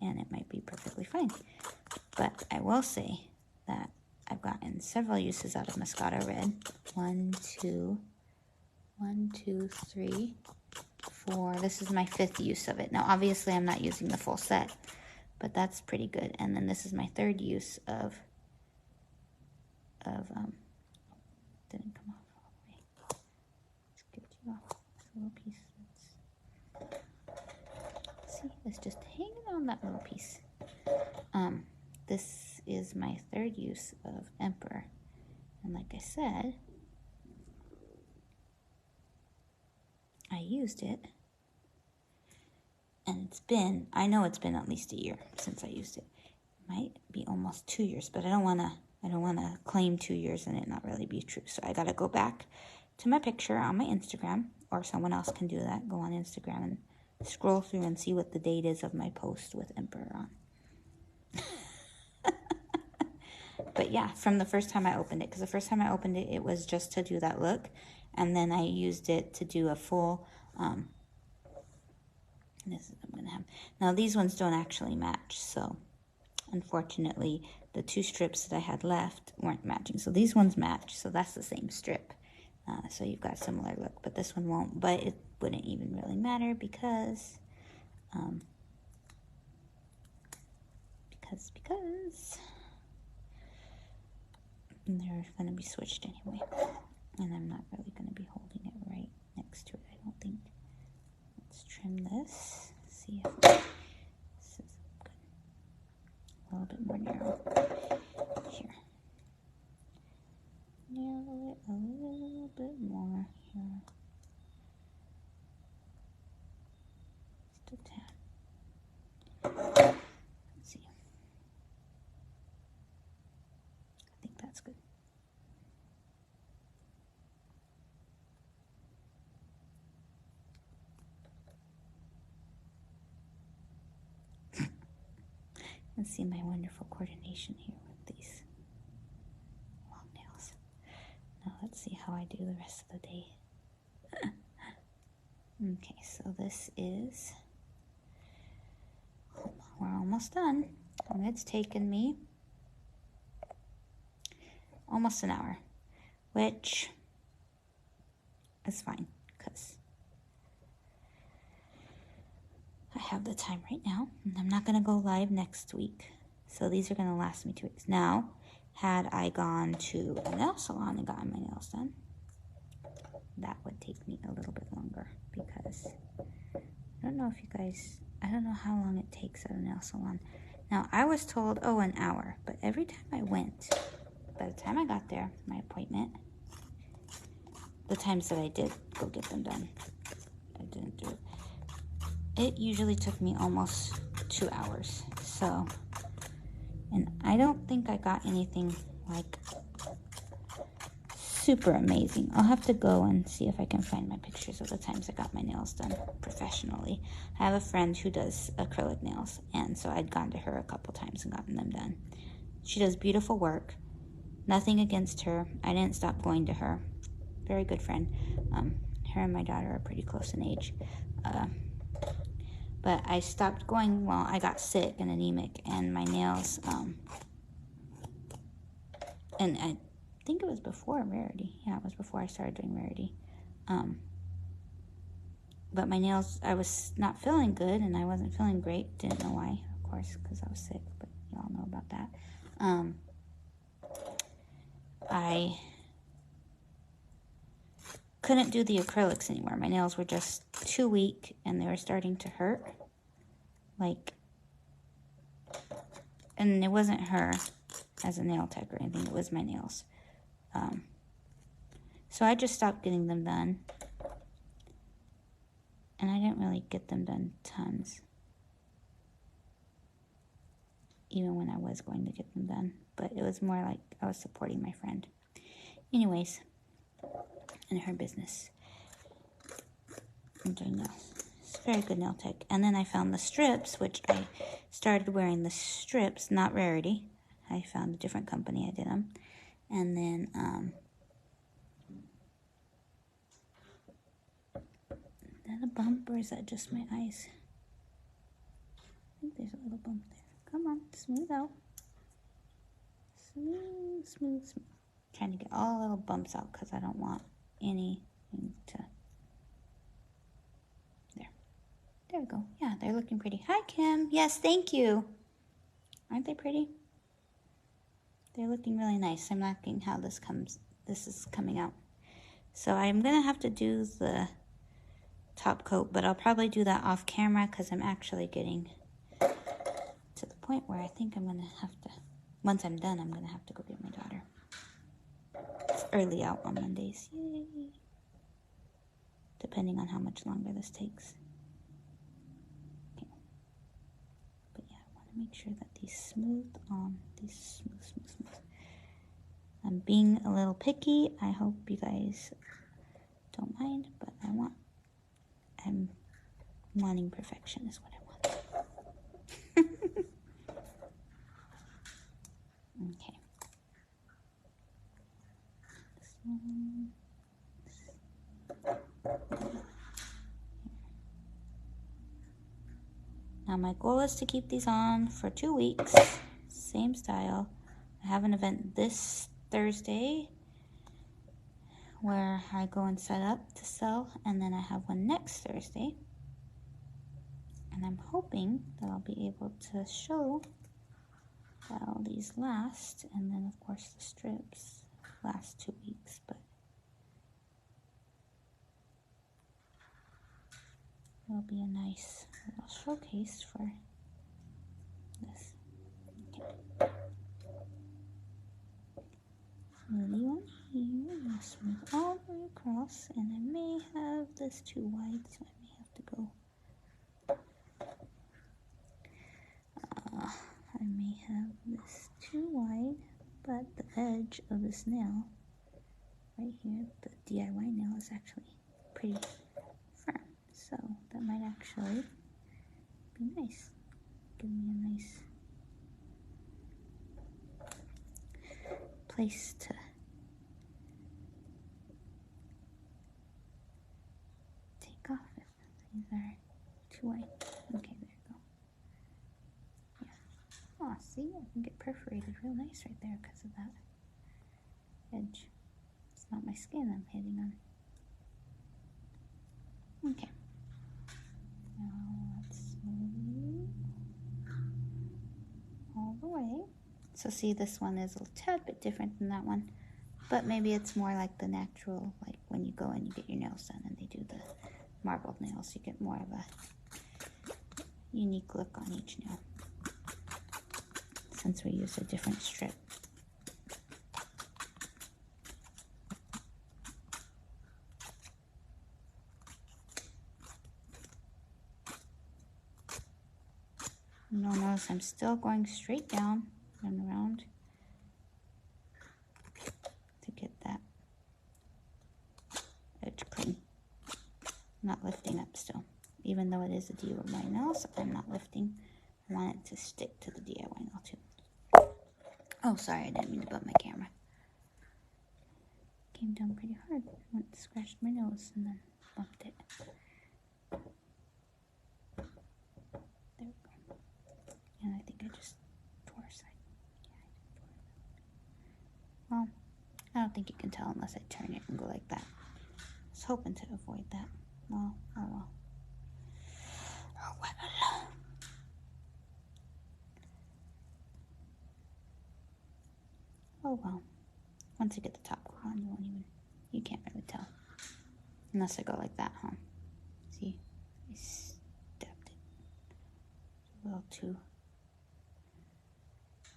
and it might be perfectly fine. But I will say that I've gotten several uses out of Moscoto Red. 1, 2, 3, 4. This is my 5th use of it. Now, obviously, I'm not using the full set, but that's pretty good. And then this is my 3rd use of didn't come off all the way. Let's get you off this little piece. See, it's just hanging on that little piece. This is my 3rd use of Emperor. And like I said, I used it. And it's been, I know it's been at least a year since I used it. Might be almost 2 years, but I don't want to claim 2 years and it not really be true. So I got to go back to my picture on my Instagram, or someone else can do that. Go on Instagram and scroll through and see what the date is of my post with Emperor on. But yeah, from the first time I opened it, because the first time I opened it, it was just to do that look. And then I used it to do a full, this is what I'm going to have. Now, these ones don't actually match, so unfortunately, the 2 strips that I had left weren't matching. So these ones match, so that's the same strip. So you've got a similar look, but this one won't. But it wouldn't even really matter because they're going to be switched anyway. And I'm not really going to be holding it right next to it, I don't think. Let's trim this. See if this is good. A little bit more narrow. Here. Narrow it a little bit more here. Just a tad. Let's see. I think that's good. And see my wonderful coordination here with these long nails. Now let's see how I do the rest of the day. Okay, so this is, we're almost done. And it's taken me almost an hour, which is fine because I have the time right now, and I'm not going to go live next week. So these are going to last me 2 weeks. Now, had I gone to a nail salon and gotten my nails done, that would take me a little bit longer because I don't know if you guys, I don't know how long it takes at a nail salon. Now, I was told, oh, an hour, but every time I went, by the time I got there, my appointment, the times that I did go get them done, I didn't do it. It usually took me almost 2 hours. So, and I don't think I got anything like super amazing. I'll have to go and see if I can find my pictures of the times I got my nails done professionally. I have a friend who does acrylic nails, and so I'd gone to her a couple times and gotten them done. She does beautiful work. Nothing against her. I didn't stop going to her. Very good friend. Her and my daughter are pretty close in age. But I stopped going while I got sick and anemic, and my nails, and I think it was before Rarity. Yeah, it was before I started doing Rarity. But my nails, I was not feeling good, and I wasn't feeling great. Didn't know why, of course, because I was sick, but you all know about that. I couldn't do the acrylics anymore. My nails were just too weak, and they were starting to hurt. Like, and it wasn't her as a nail tech or anything. It was my nails. So I just stopped getting them done. And I didn't really get them done tons, even when I was going to get them done. But it was more like I was supporting my friend. Anyways, in her business. I'm doing nails. It's a very good nail tech. And then I found the strips, which I started wearing the strips, not Rarity. I found a different company. I did them. And then, is that a bump or is that just my eyes? I think there's a little bump there. Come on, smooth out. Smooth, smooth, smooth. Trying to get all the little bumps out because I don't want anything to... There we go. Yeah, they're looking pretty. Hi, Kim. Yes, thank you. Aren't they pretty? They're looking really nice. I'm liking how this is coming out. So I'm going to have to do the top coat, but I'll probably do that off camera because I'm actually getting to the point where I think I'm going to have to, once I'm done, I'm going to have to go get my daughter. It's early out on Mondays. Yay. Depending on how much longer this takes. Make sure that these smooth on, these smooth, smooth, smooth. I'm being a little picky. I hope you guys don't mind, but I'm wanting perfection is what I want. Okay. This one. Now my goal is to keep these on for 2 weeks, same style. I have an event this Thursday where I go and set up to sell, and then I have one next Thursday. And I'm hoping that I'll be able to show that all these last, and then of course the strips last 2 weeks, but it'll be a nice little showcase for this. Okay. Smoothie one here, and I'll smooth all the way across, and I may have this too wide, so I may have to go. I may have this too wide, but the edge of this nail, right here, the DIY nail is actually pretty firm. So that might actually be nice. Give me a nice place to take off if these are too wide. Okay, there you go. Yeah. Oh, see, I can get perforated real nice right there because of that edge. It's not my skin I'm hitting on. Okay. Now let's smooth all the way. So see, this one is a tad bit different than that one, but maybe it's more like the natural, like when you go and you get your nails done and they do the marbled nails, you get more of a unique look on each nail since we use a different strip. You'll notice I'm still going straight down and around to get that edge clean. I'm not lifting up still. Even though it is a DIY nails, I'm not lifting. I want it to stick to the DIY nail too. Oh, sorry, I didn't mean to bump my camera. Came down pretty hard. Went and scratched my nose and then bumped it. There we go. And I think I just tore a side. Yeah, I just tore it. Well, I don't think you can tell unless I turn it and go like that. I was hoping to avoid that. Well, oh well. Oh well. Oh well. Once you get the top coat on, you can't really tell. Unless I go like that, huh? See? I stepped it. A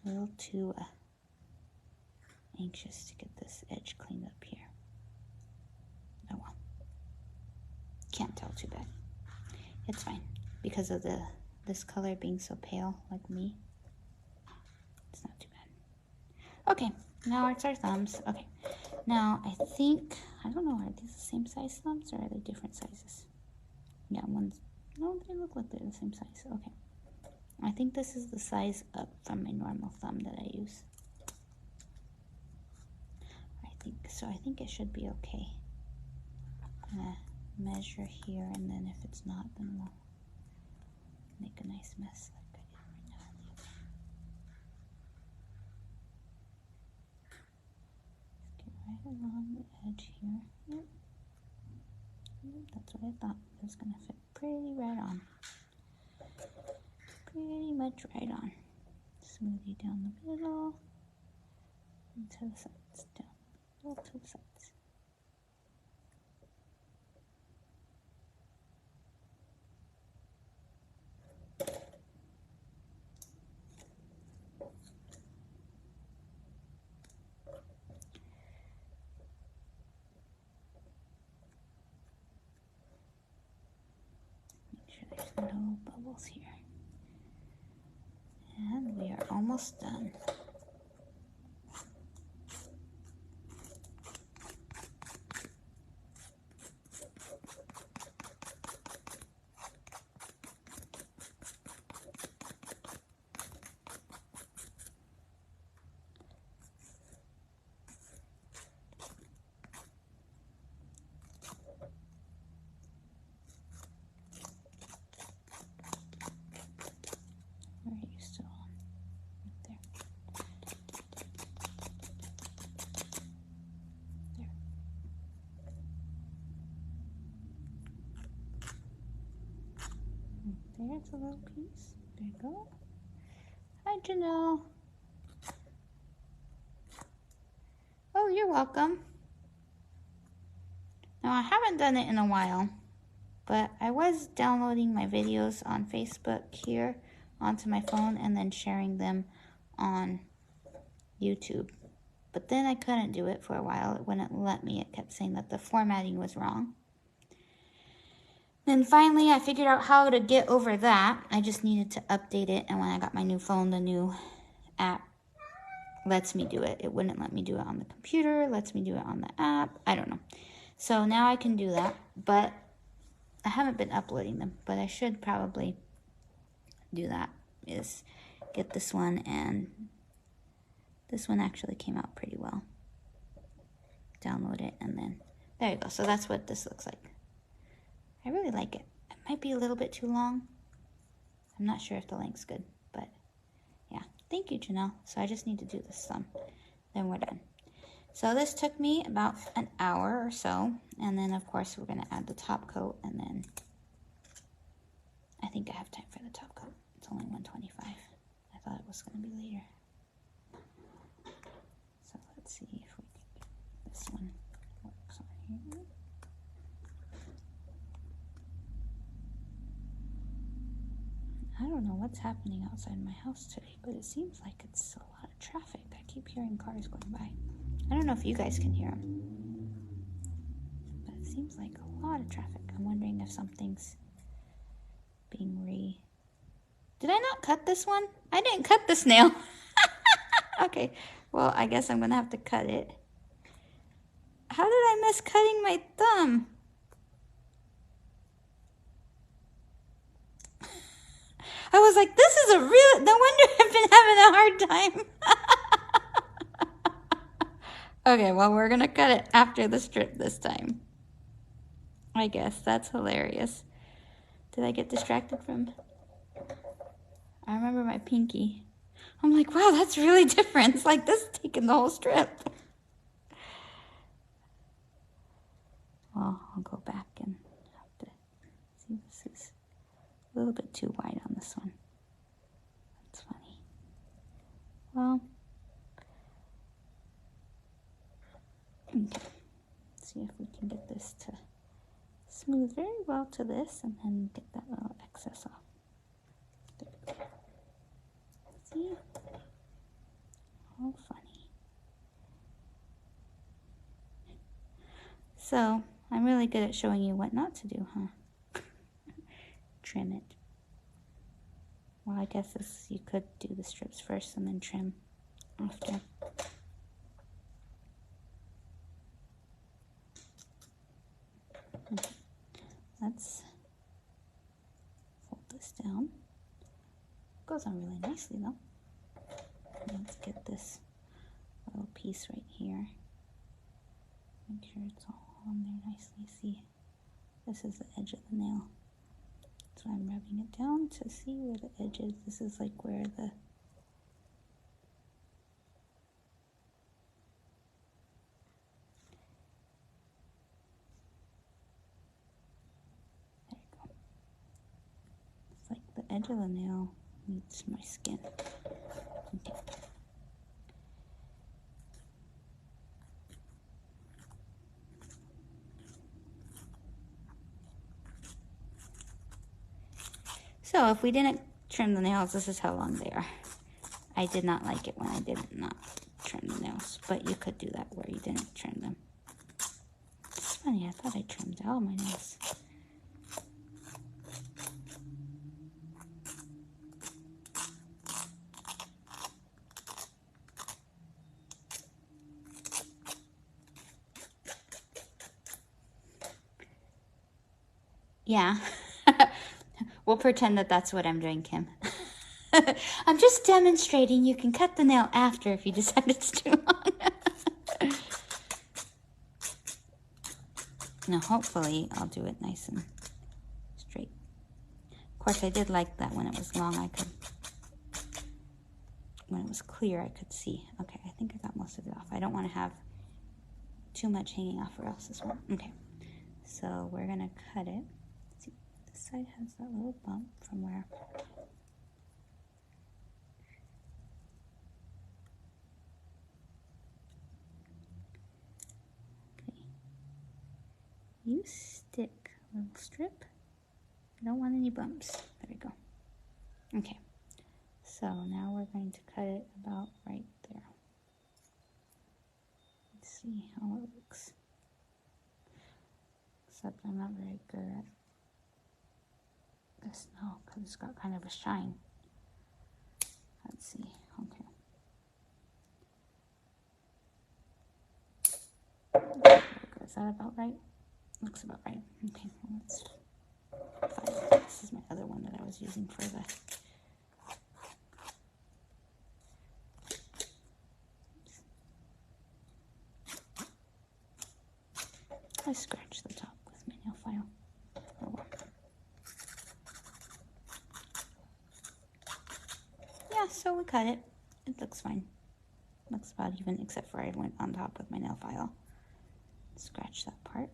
little too anxious to get this edge cleaned up here. Oh well. Can't tell too bad. It's fine. Because of this color being so pale, like me, it's not too bad. Okay, now it's our thumbs. Okay, Now, I think, I don't know, are these the same size thumbs or are they different sizes? Yeah, one's, no, they look like they're the same size. Okay. I think this is the size up from my normal thumb that I use. I think so. I think it should be okay. I'm gonna measure here, and then if it's not, then we'll make a nice mess like I did right now. Just get right along the edge here. Yep. That's what I thought. It was gonna fit pretty right on. Pretty much right on. Smoothie down the middle, and to the sides, down the middle to the sides. Make sure there's no bubbles here. And we are almost done. Where are you still on? Right there. There. There's a little piece. There you go. Hi, Janelle. Oh, you're welcome. Now, I haven't done it in a while, but I was downloading my videos on Facebook here onto my phone and then sharing them on YouTube. But then I couldn't do it for a while. It wouldn't let me. It kept saying that the formatting was wrong. Then finally, I figured out how to get over that. I just needed to update it, and when I got my new phone, the new app lets me do it. It wouldn't let me do it on the computer, lets me do it on the app. I don't know. So now I can do that, but I haven't been uploading them, but I should probably do that, is get this one, and this one actually came out pretty well. Download it, and then there you go. So that's what this looks like. I really like it. It might be a little bit too long. I'm not sure if the length's good, but yeah. Thank you, Janelle. So I just need to do this thumb, then we're done. So this took me about an hour or so, and then of course we're gonna add the top coat, and then I think I have time for the top coat. It's only 125. I thought it was gonna be later. So let's see if we can get this one works on here. I don't know what's happening outside my house today, but it seems like it's a lot of traffic. I keep hearing cars going by. I don't know if you guys can hear them, but it seems like a lot of traffic. I'm wondering if something's being Did I not cut this one? I didn't cut this nail. Okay, well, I guess I'm gonna have to cut it. How did I miss cutting my thumb? I was like, this is a real, no wonder I've been having a hard time. Okay, well, we're gonna cut it after the strip this time. I guess, that's hilarious. Did I get distracted from? I remember my pinky. I'm like, wow, that's really different. It's like this is taking the whole strip. Well, I'll go back and have to see. This is a little bit too wide on this one. That's funny. Well, okay. Let's see if we can get this to smooth very well to this, and then get that little excess off. There we go. See? Oh, funny. So, I'm really good at showing you what not to do, huh? Trim it. Well, I guess this, you could do the strips first and then trim after. let's fold this down. Goes on really nicely though. Let's get this little piece right here. Make sure it's all on there nicely. See, this is the edge of the nail. So I'm rubbing it down to see where the edge is. This is like where the there you go. It's like the edge of the nail meets my skin. Okay. So if we didn't trim the nails, this is how long they are. I did not like it when I did not trim the nails, but you could do that where you didn't trim them. It's funny, I thought I trimmed all my nails. Yeah. We'll pretend that that's what I'm doing, Kim. I'm just demonstrating. You can cut the nail after if you decide it's too long. Now, hopefully, I'll do it nice and straight. Of course, I did like that when it was long, when it was clear, I could see. Okay, I think I got most of it off. I don't want to have too much hanging off or else this won't. Okay, so we're going to cut it. See, this side has that little bump from where... You stick a little strip. I don't want any bumps. There we go. Okay, so now we're going to cut it about right there. Let's see how it looks. Except I'm not very good at this now because it's got kind of a shine. Let's see. Okay. Is that about right? Looks about right. Okay, well, let's find, this is my other one that I was using for the... I scratched the top with my nail file. Oh well. Yeah, so we cut it. It looks fine. Looks about even, except for I went on top with my nail file. Scratch that part.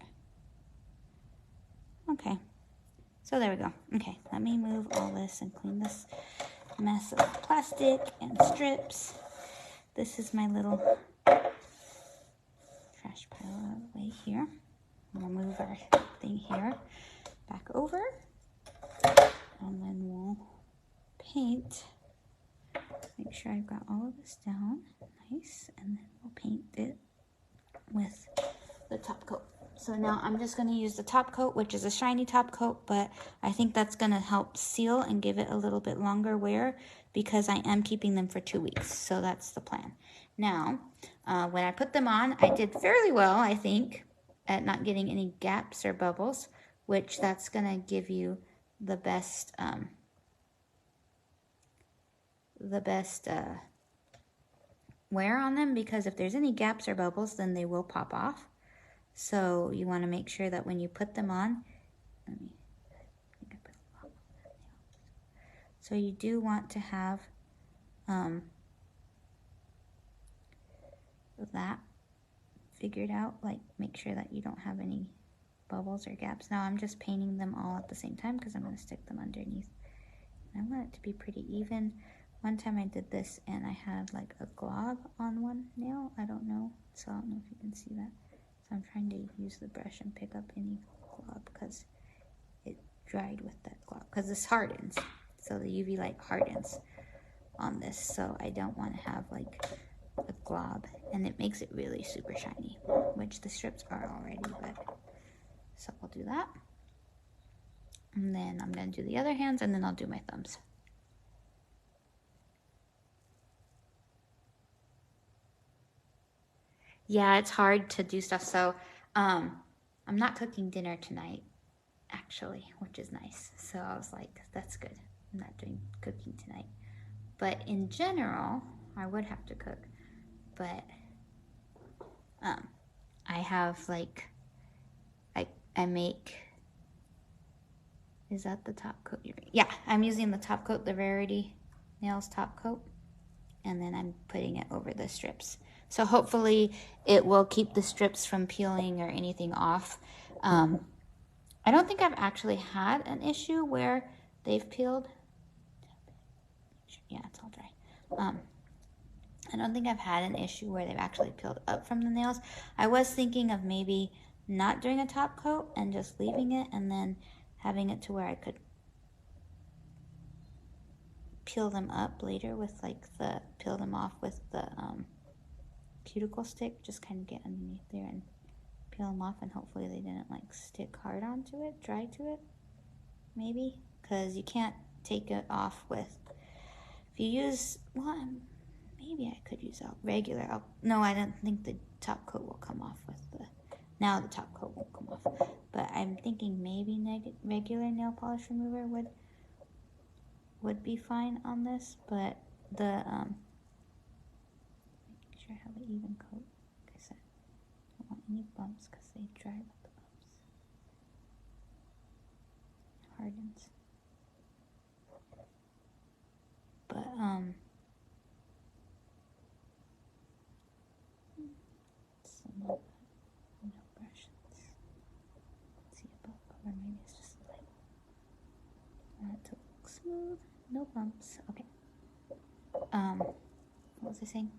Okay, so there we go. Okay, let me move all this and clean this mess of plastic and strips. This is my little trash pile out of the way here. We'll move our thing here back over, and then we'll paint. Make sure I've got all of this down nice, and then we'll paint it with the top coat. So now I'm just going to use the top coat, which is a shiny top coat, but I think that's going to help seal and give it a little bit longer wear because I am keeping them for 2 weeks. So that's the plan. Now, when I put them on, I did fairly well, I think, at not getting any gaps or bubbles, which that's going to give you the best wear on them, because if there's any gaps or bubbles, then they will pop off. So you want to make sure that when you put them on, so you do want to have that figured out, like make sure that you don't have any bubbles or gaps. Now I'm just painting them all at the same time because I'm going to stick them underneath. And I want it to be pretty even. One time I did this and I had like a glob on one nail. I don't know, so I don't know if you can see that. So I'm trying to use the brush and pick up any glob because it dried with that glob. Because this hardens, so the UV light hardens on this. So I don't want to have like a glob, and it makes it really super shiny, which the strips are already. But so I'll do that, and then I'm going to do the other hands, and then I'll do my thumbs. Yeah, it's hard to do stuff. So I'm not cooking dinner tonight. actually, which is nice. So I was like, that's good. I'm not doing cooking tonight. But in general, I would have to cook. But I have like, I make, is that the top coat? Yeah, I'm using the top coat, the Rarity Nails top coat. And then I'm putting it over the strips. So hopefully it will keep the strips from peeling or anything off. I don't think I've actually had an issue where they've peeled. Yeah, it's all dry. I don't think I've had an issue where they've actually peeled up from the nails. I was thinking of maybe not doing a top coat and just leaving it and then having it to where I could peel them up later with like peel them off with the cuticle stick. Just kind of get underneath there and peel them off, and hopefully they didn't like stick hard onto it, dry to it, maybe, because you can't take it off with, if you use, well, maybe I could use a regular, no, I don't think the top coat will come off with now the top coat won't come off, but I'm thinking maybe regular nail polish remover would be fine on this, but the, making sure I have an even coat, like I said, I don't want any bumps because they dry with the bumps. Hardens. But, no brush. Let's see about color, maybe it's just like, I want it to look smooth, no bumps, okay. What was I saying?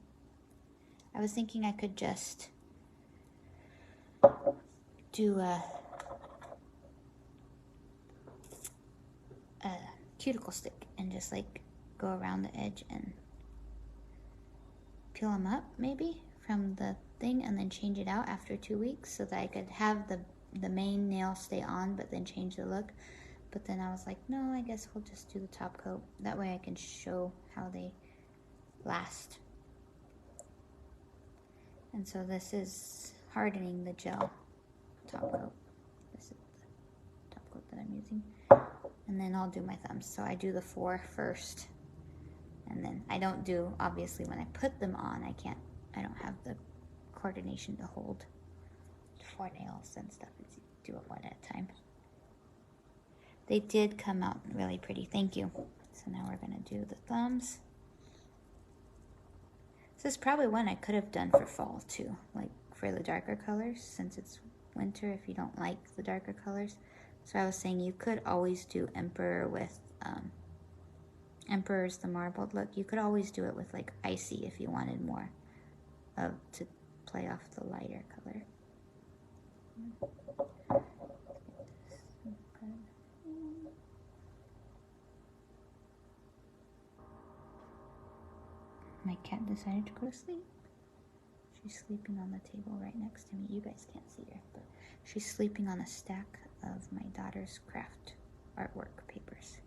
I was thinking I could just do a cuticle stick and just like go around the edge and peel them up maybe from the thing and then change it out after 2 weeks so that I could have the main nail stay on but then change the look. But then I was like, no, I guess we'll just do the top coat. That way I can show how they last. And so this is hardening the gel top coat. This is the top coat that I'm using. And then I'll do my thumbs. So I do the 4 first. And then I don't do, obviously when I put them on, I don't have the coordination to hold 4 nails and stuff. It's do it one at a time. They did come out really pretty, thank you. So now we're gonna do the thumbs. This is probably one I could have done for fall too, like for the darker colors, since it's winter if you don't like the darker colors. So I was saying you could always do Emperor with, Emperor's the marbled look. You could always do it with like icy if you wanted more to play off the lighter color. My cat decided to go to sleep. She's sleeping on the table right next to me. You guys can't see her, but she's sleeping on a stack of my daughter's craft artwork papers.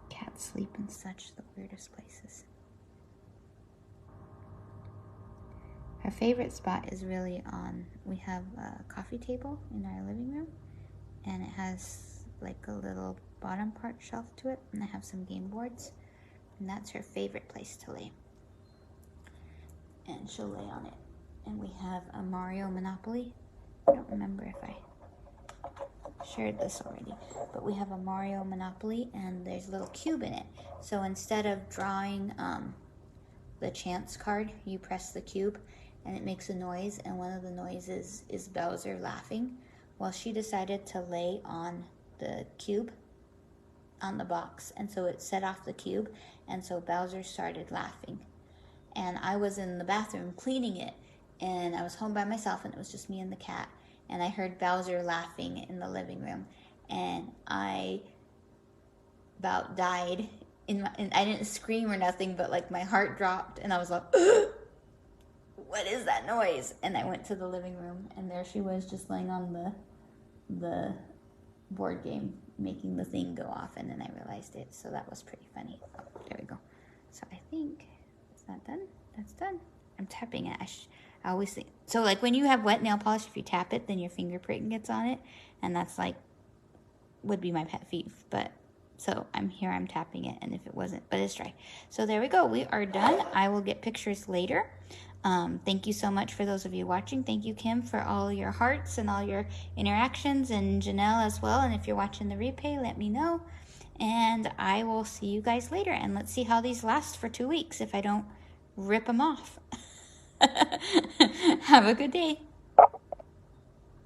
Cats sleep in such the weirdest places. Her favorite spot is really we have a coffee table in our living room, and it has like a little bottom part shelf to it, and I have some game boards, and that's her favorite place to lay. And she'll lay on it. And we have a Mario Monopoly. I don't remember if I shared this already, but we have a Mario Monopoly, and there's a little cube in it. So instead of drawing the chance card, you press the cube, and it makes a noise, and one of the noises is Bowser laughing. Well, she decided to lay on the cube, on the box, and so it set off the cube, and so Bowser started laughing. And I was in the bathroom cleaning it, and I was home by myself, and it was just me and the cat, and I heard Bowser laughing in the living room, and I about died. And I didn't scream or nothing, but like my heart dropped, and I was like, what is that noise? And I went to the living room, and there she was, just laying on the board game, making the thing go off, and then I realized it. So that was pretty funny. Oh, there we go. So I think, is that done? That's done. I'm tapping it. I always think, so like when you have wet nail polish, if you tap it, then your fingerprint gets on it. And that's like, would be my pet peeve. But, so I'm tapping it. And if it wasn't, but it's dry. So there we go. We are done. I will get pictures later. Thank you so much for those of you watching. Thank you, Kim, for all your hearts and all your interactions, and Janelle as well. And if you're watching the replay, let me know. And I will see you guys later. And let's see how these last for 2 weeks if I don't rip them off. Have a good day.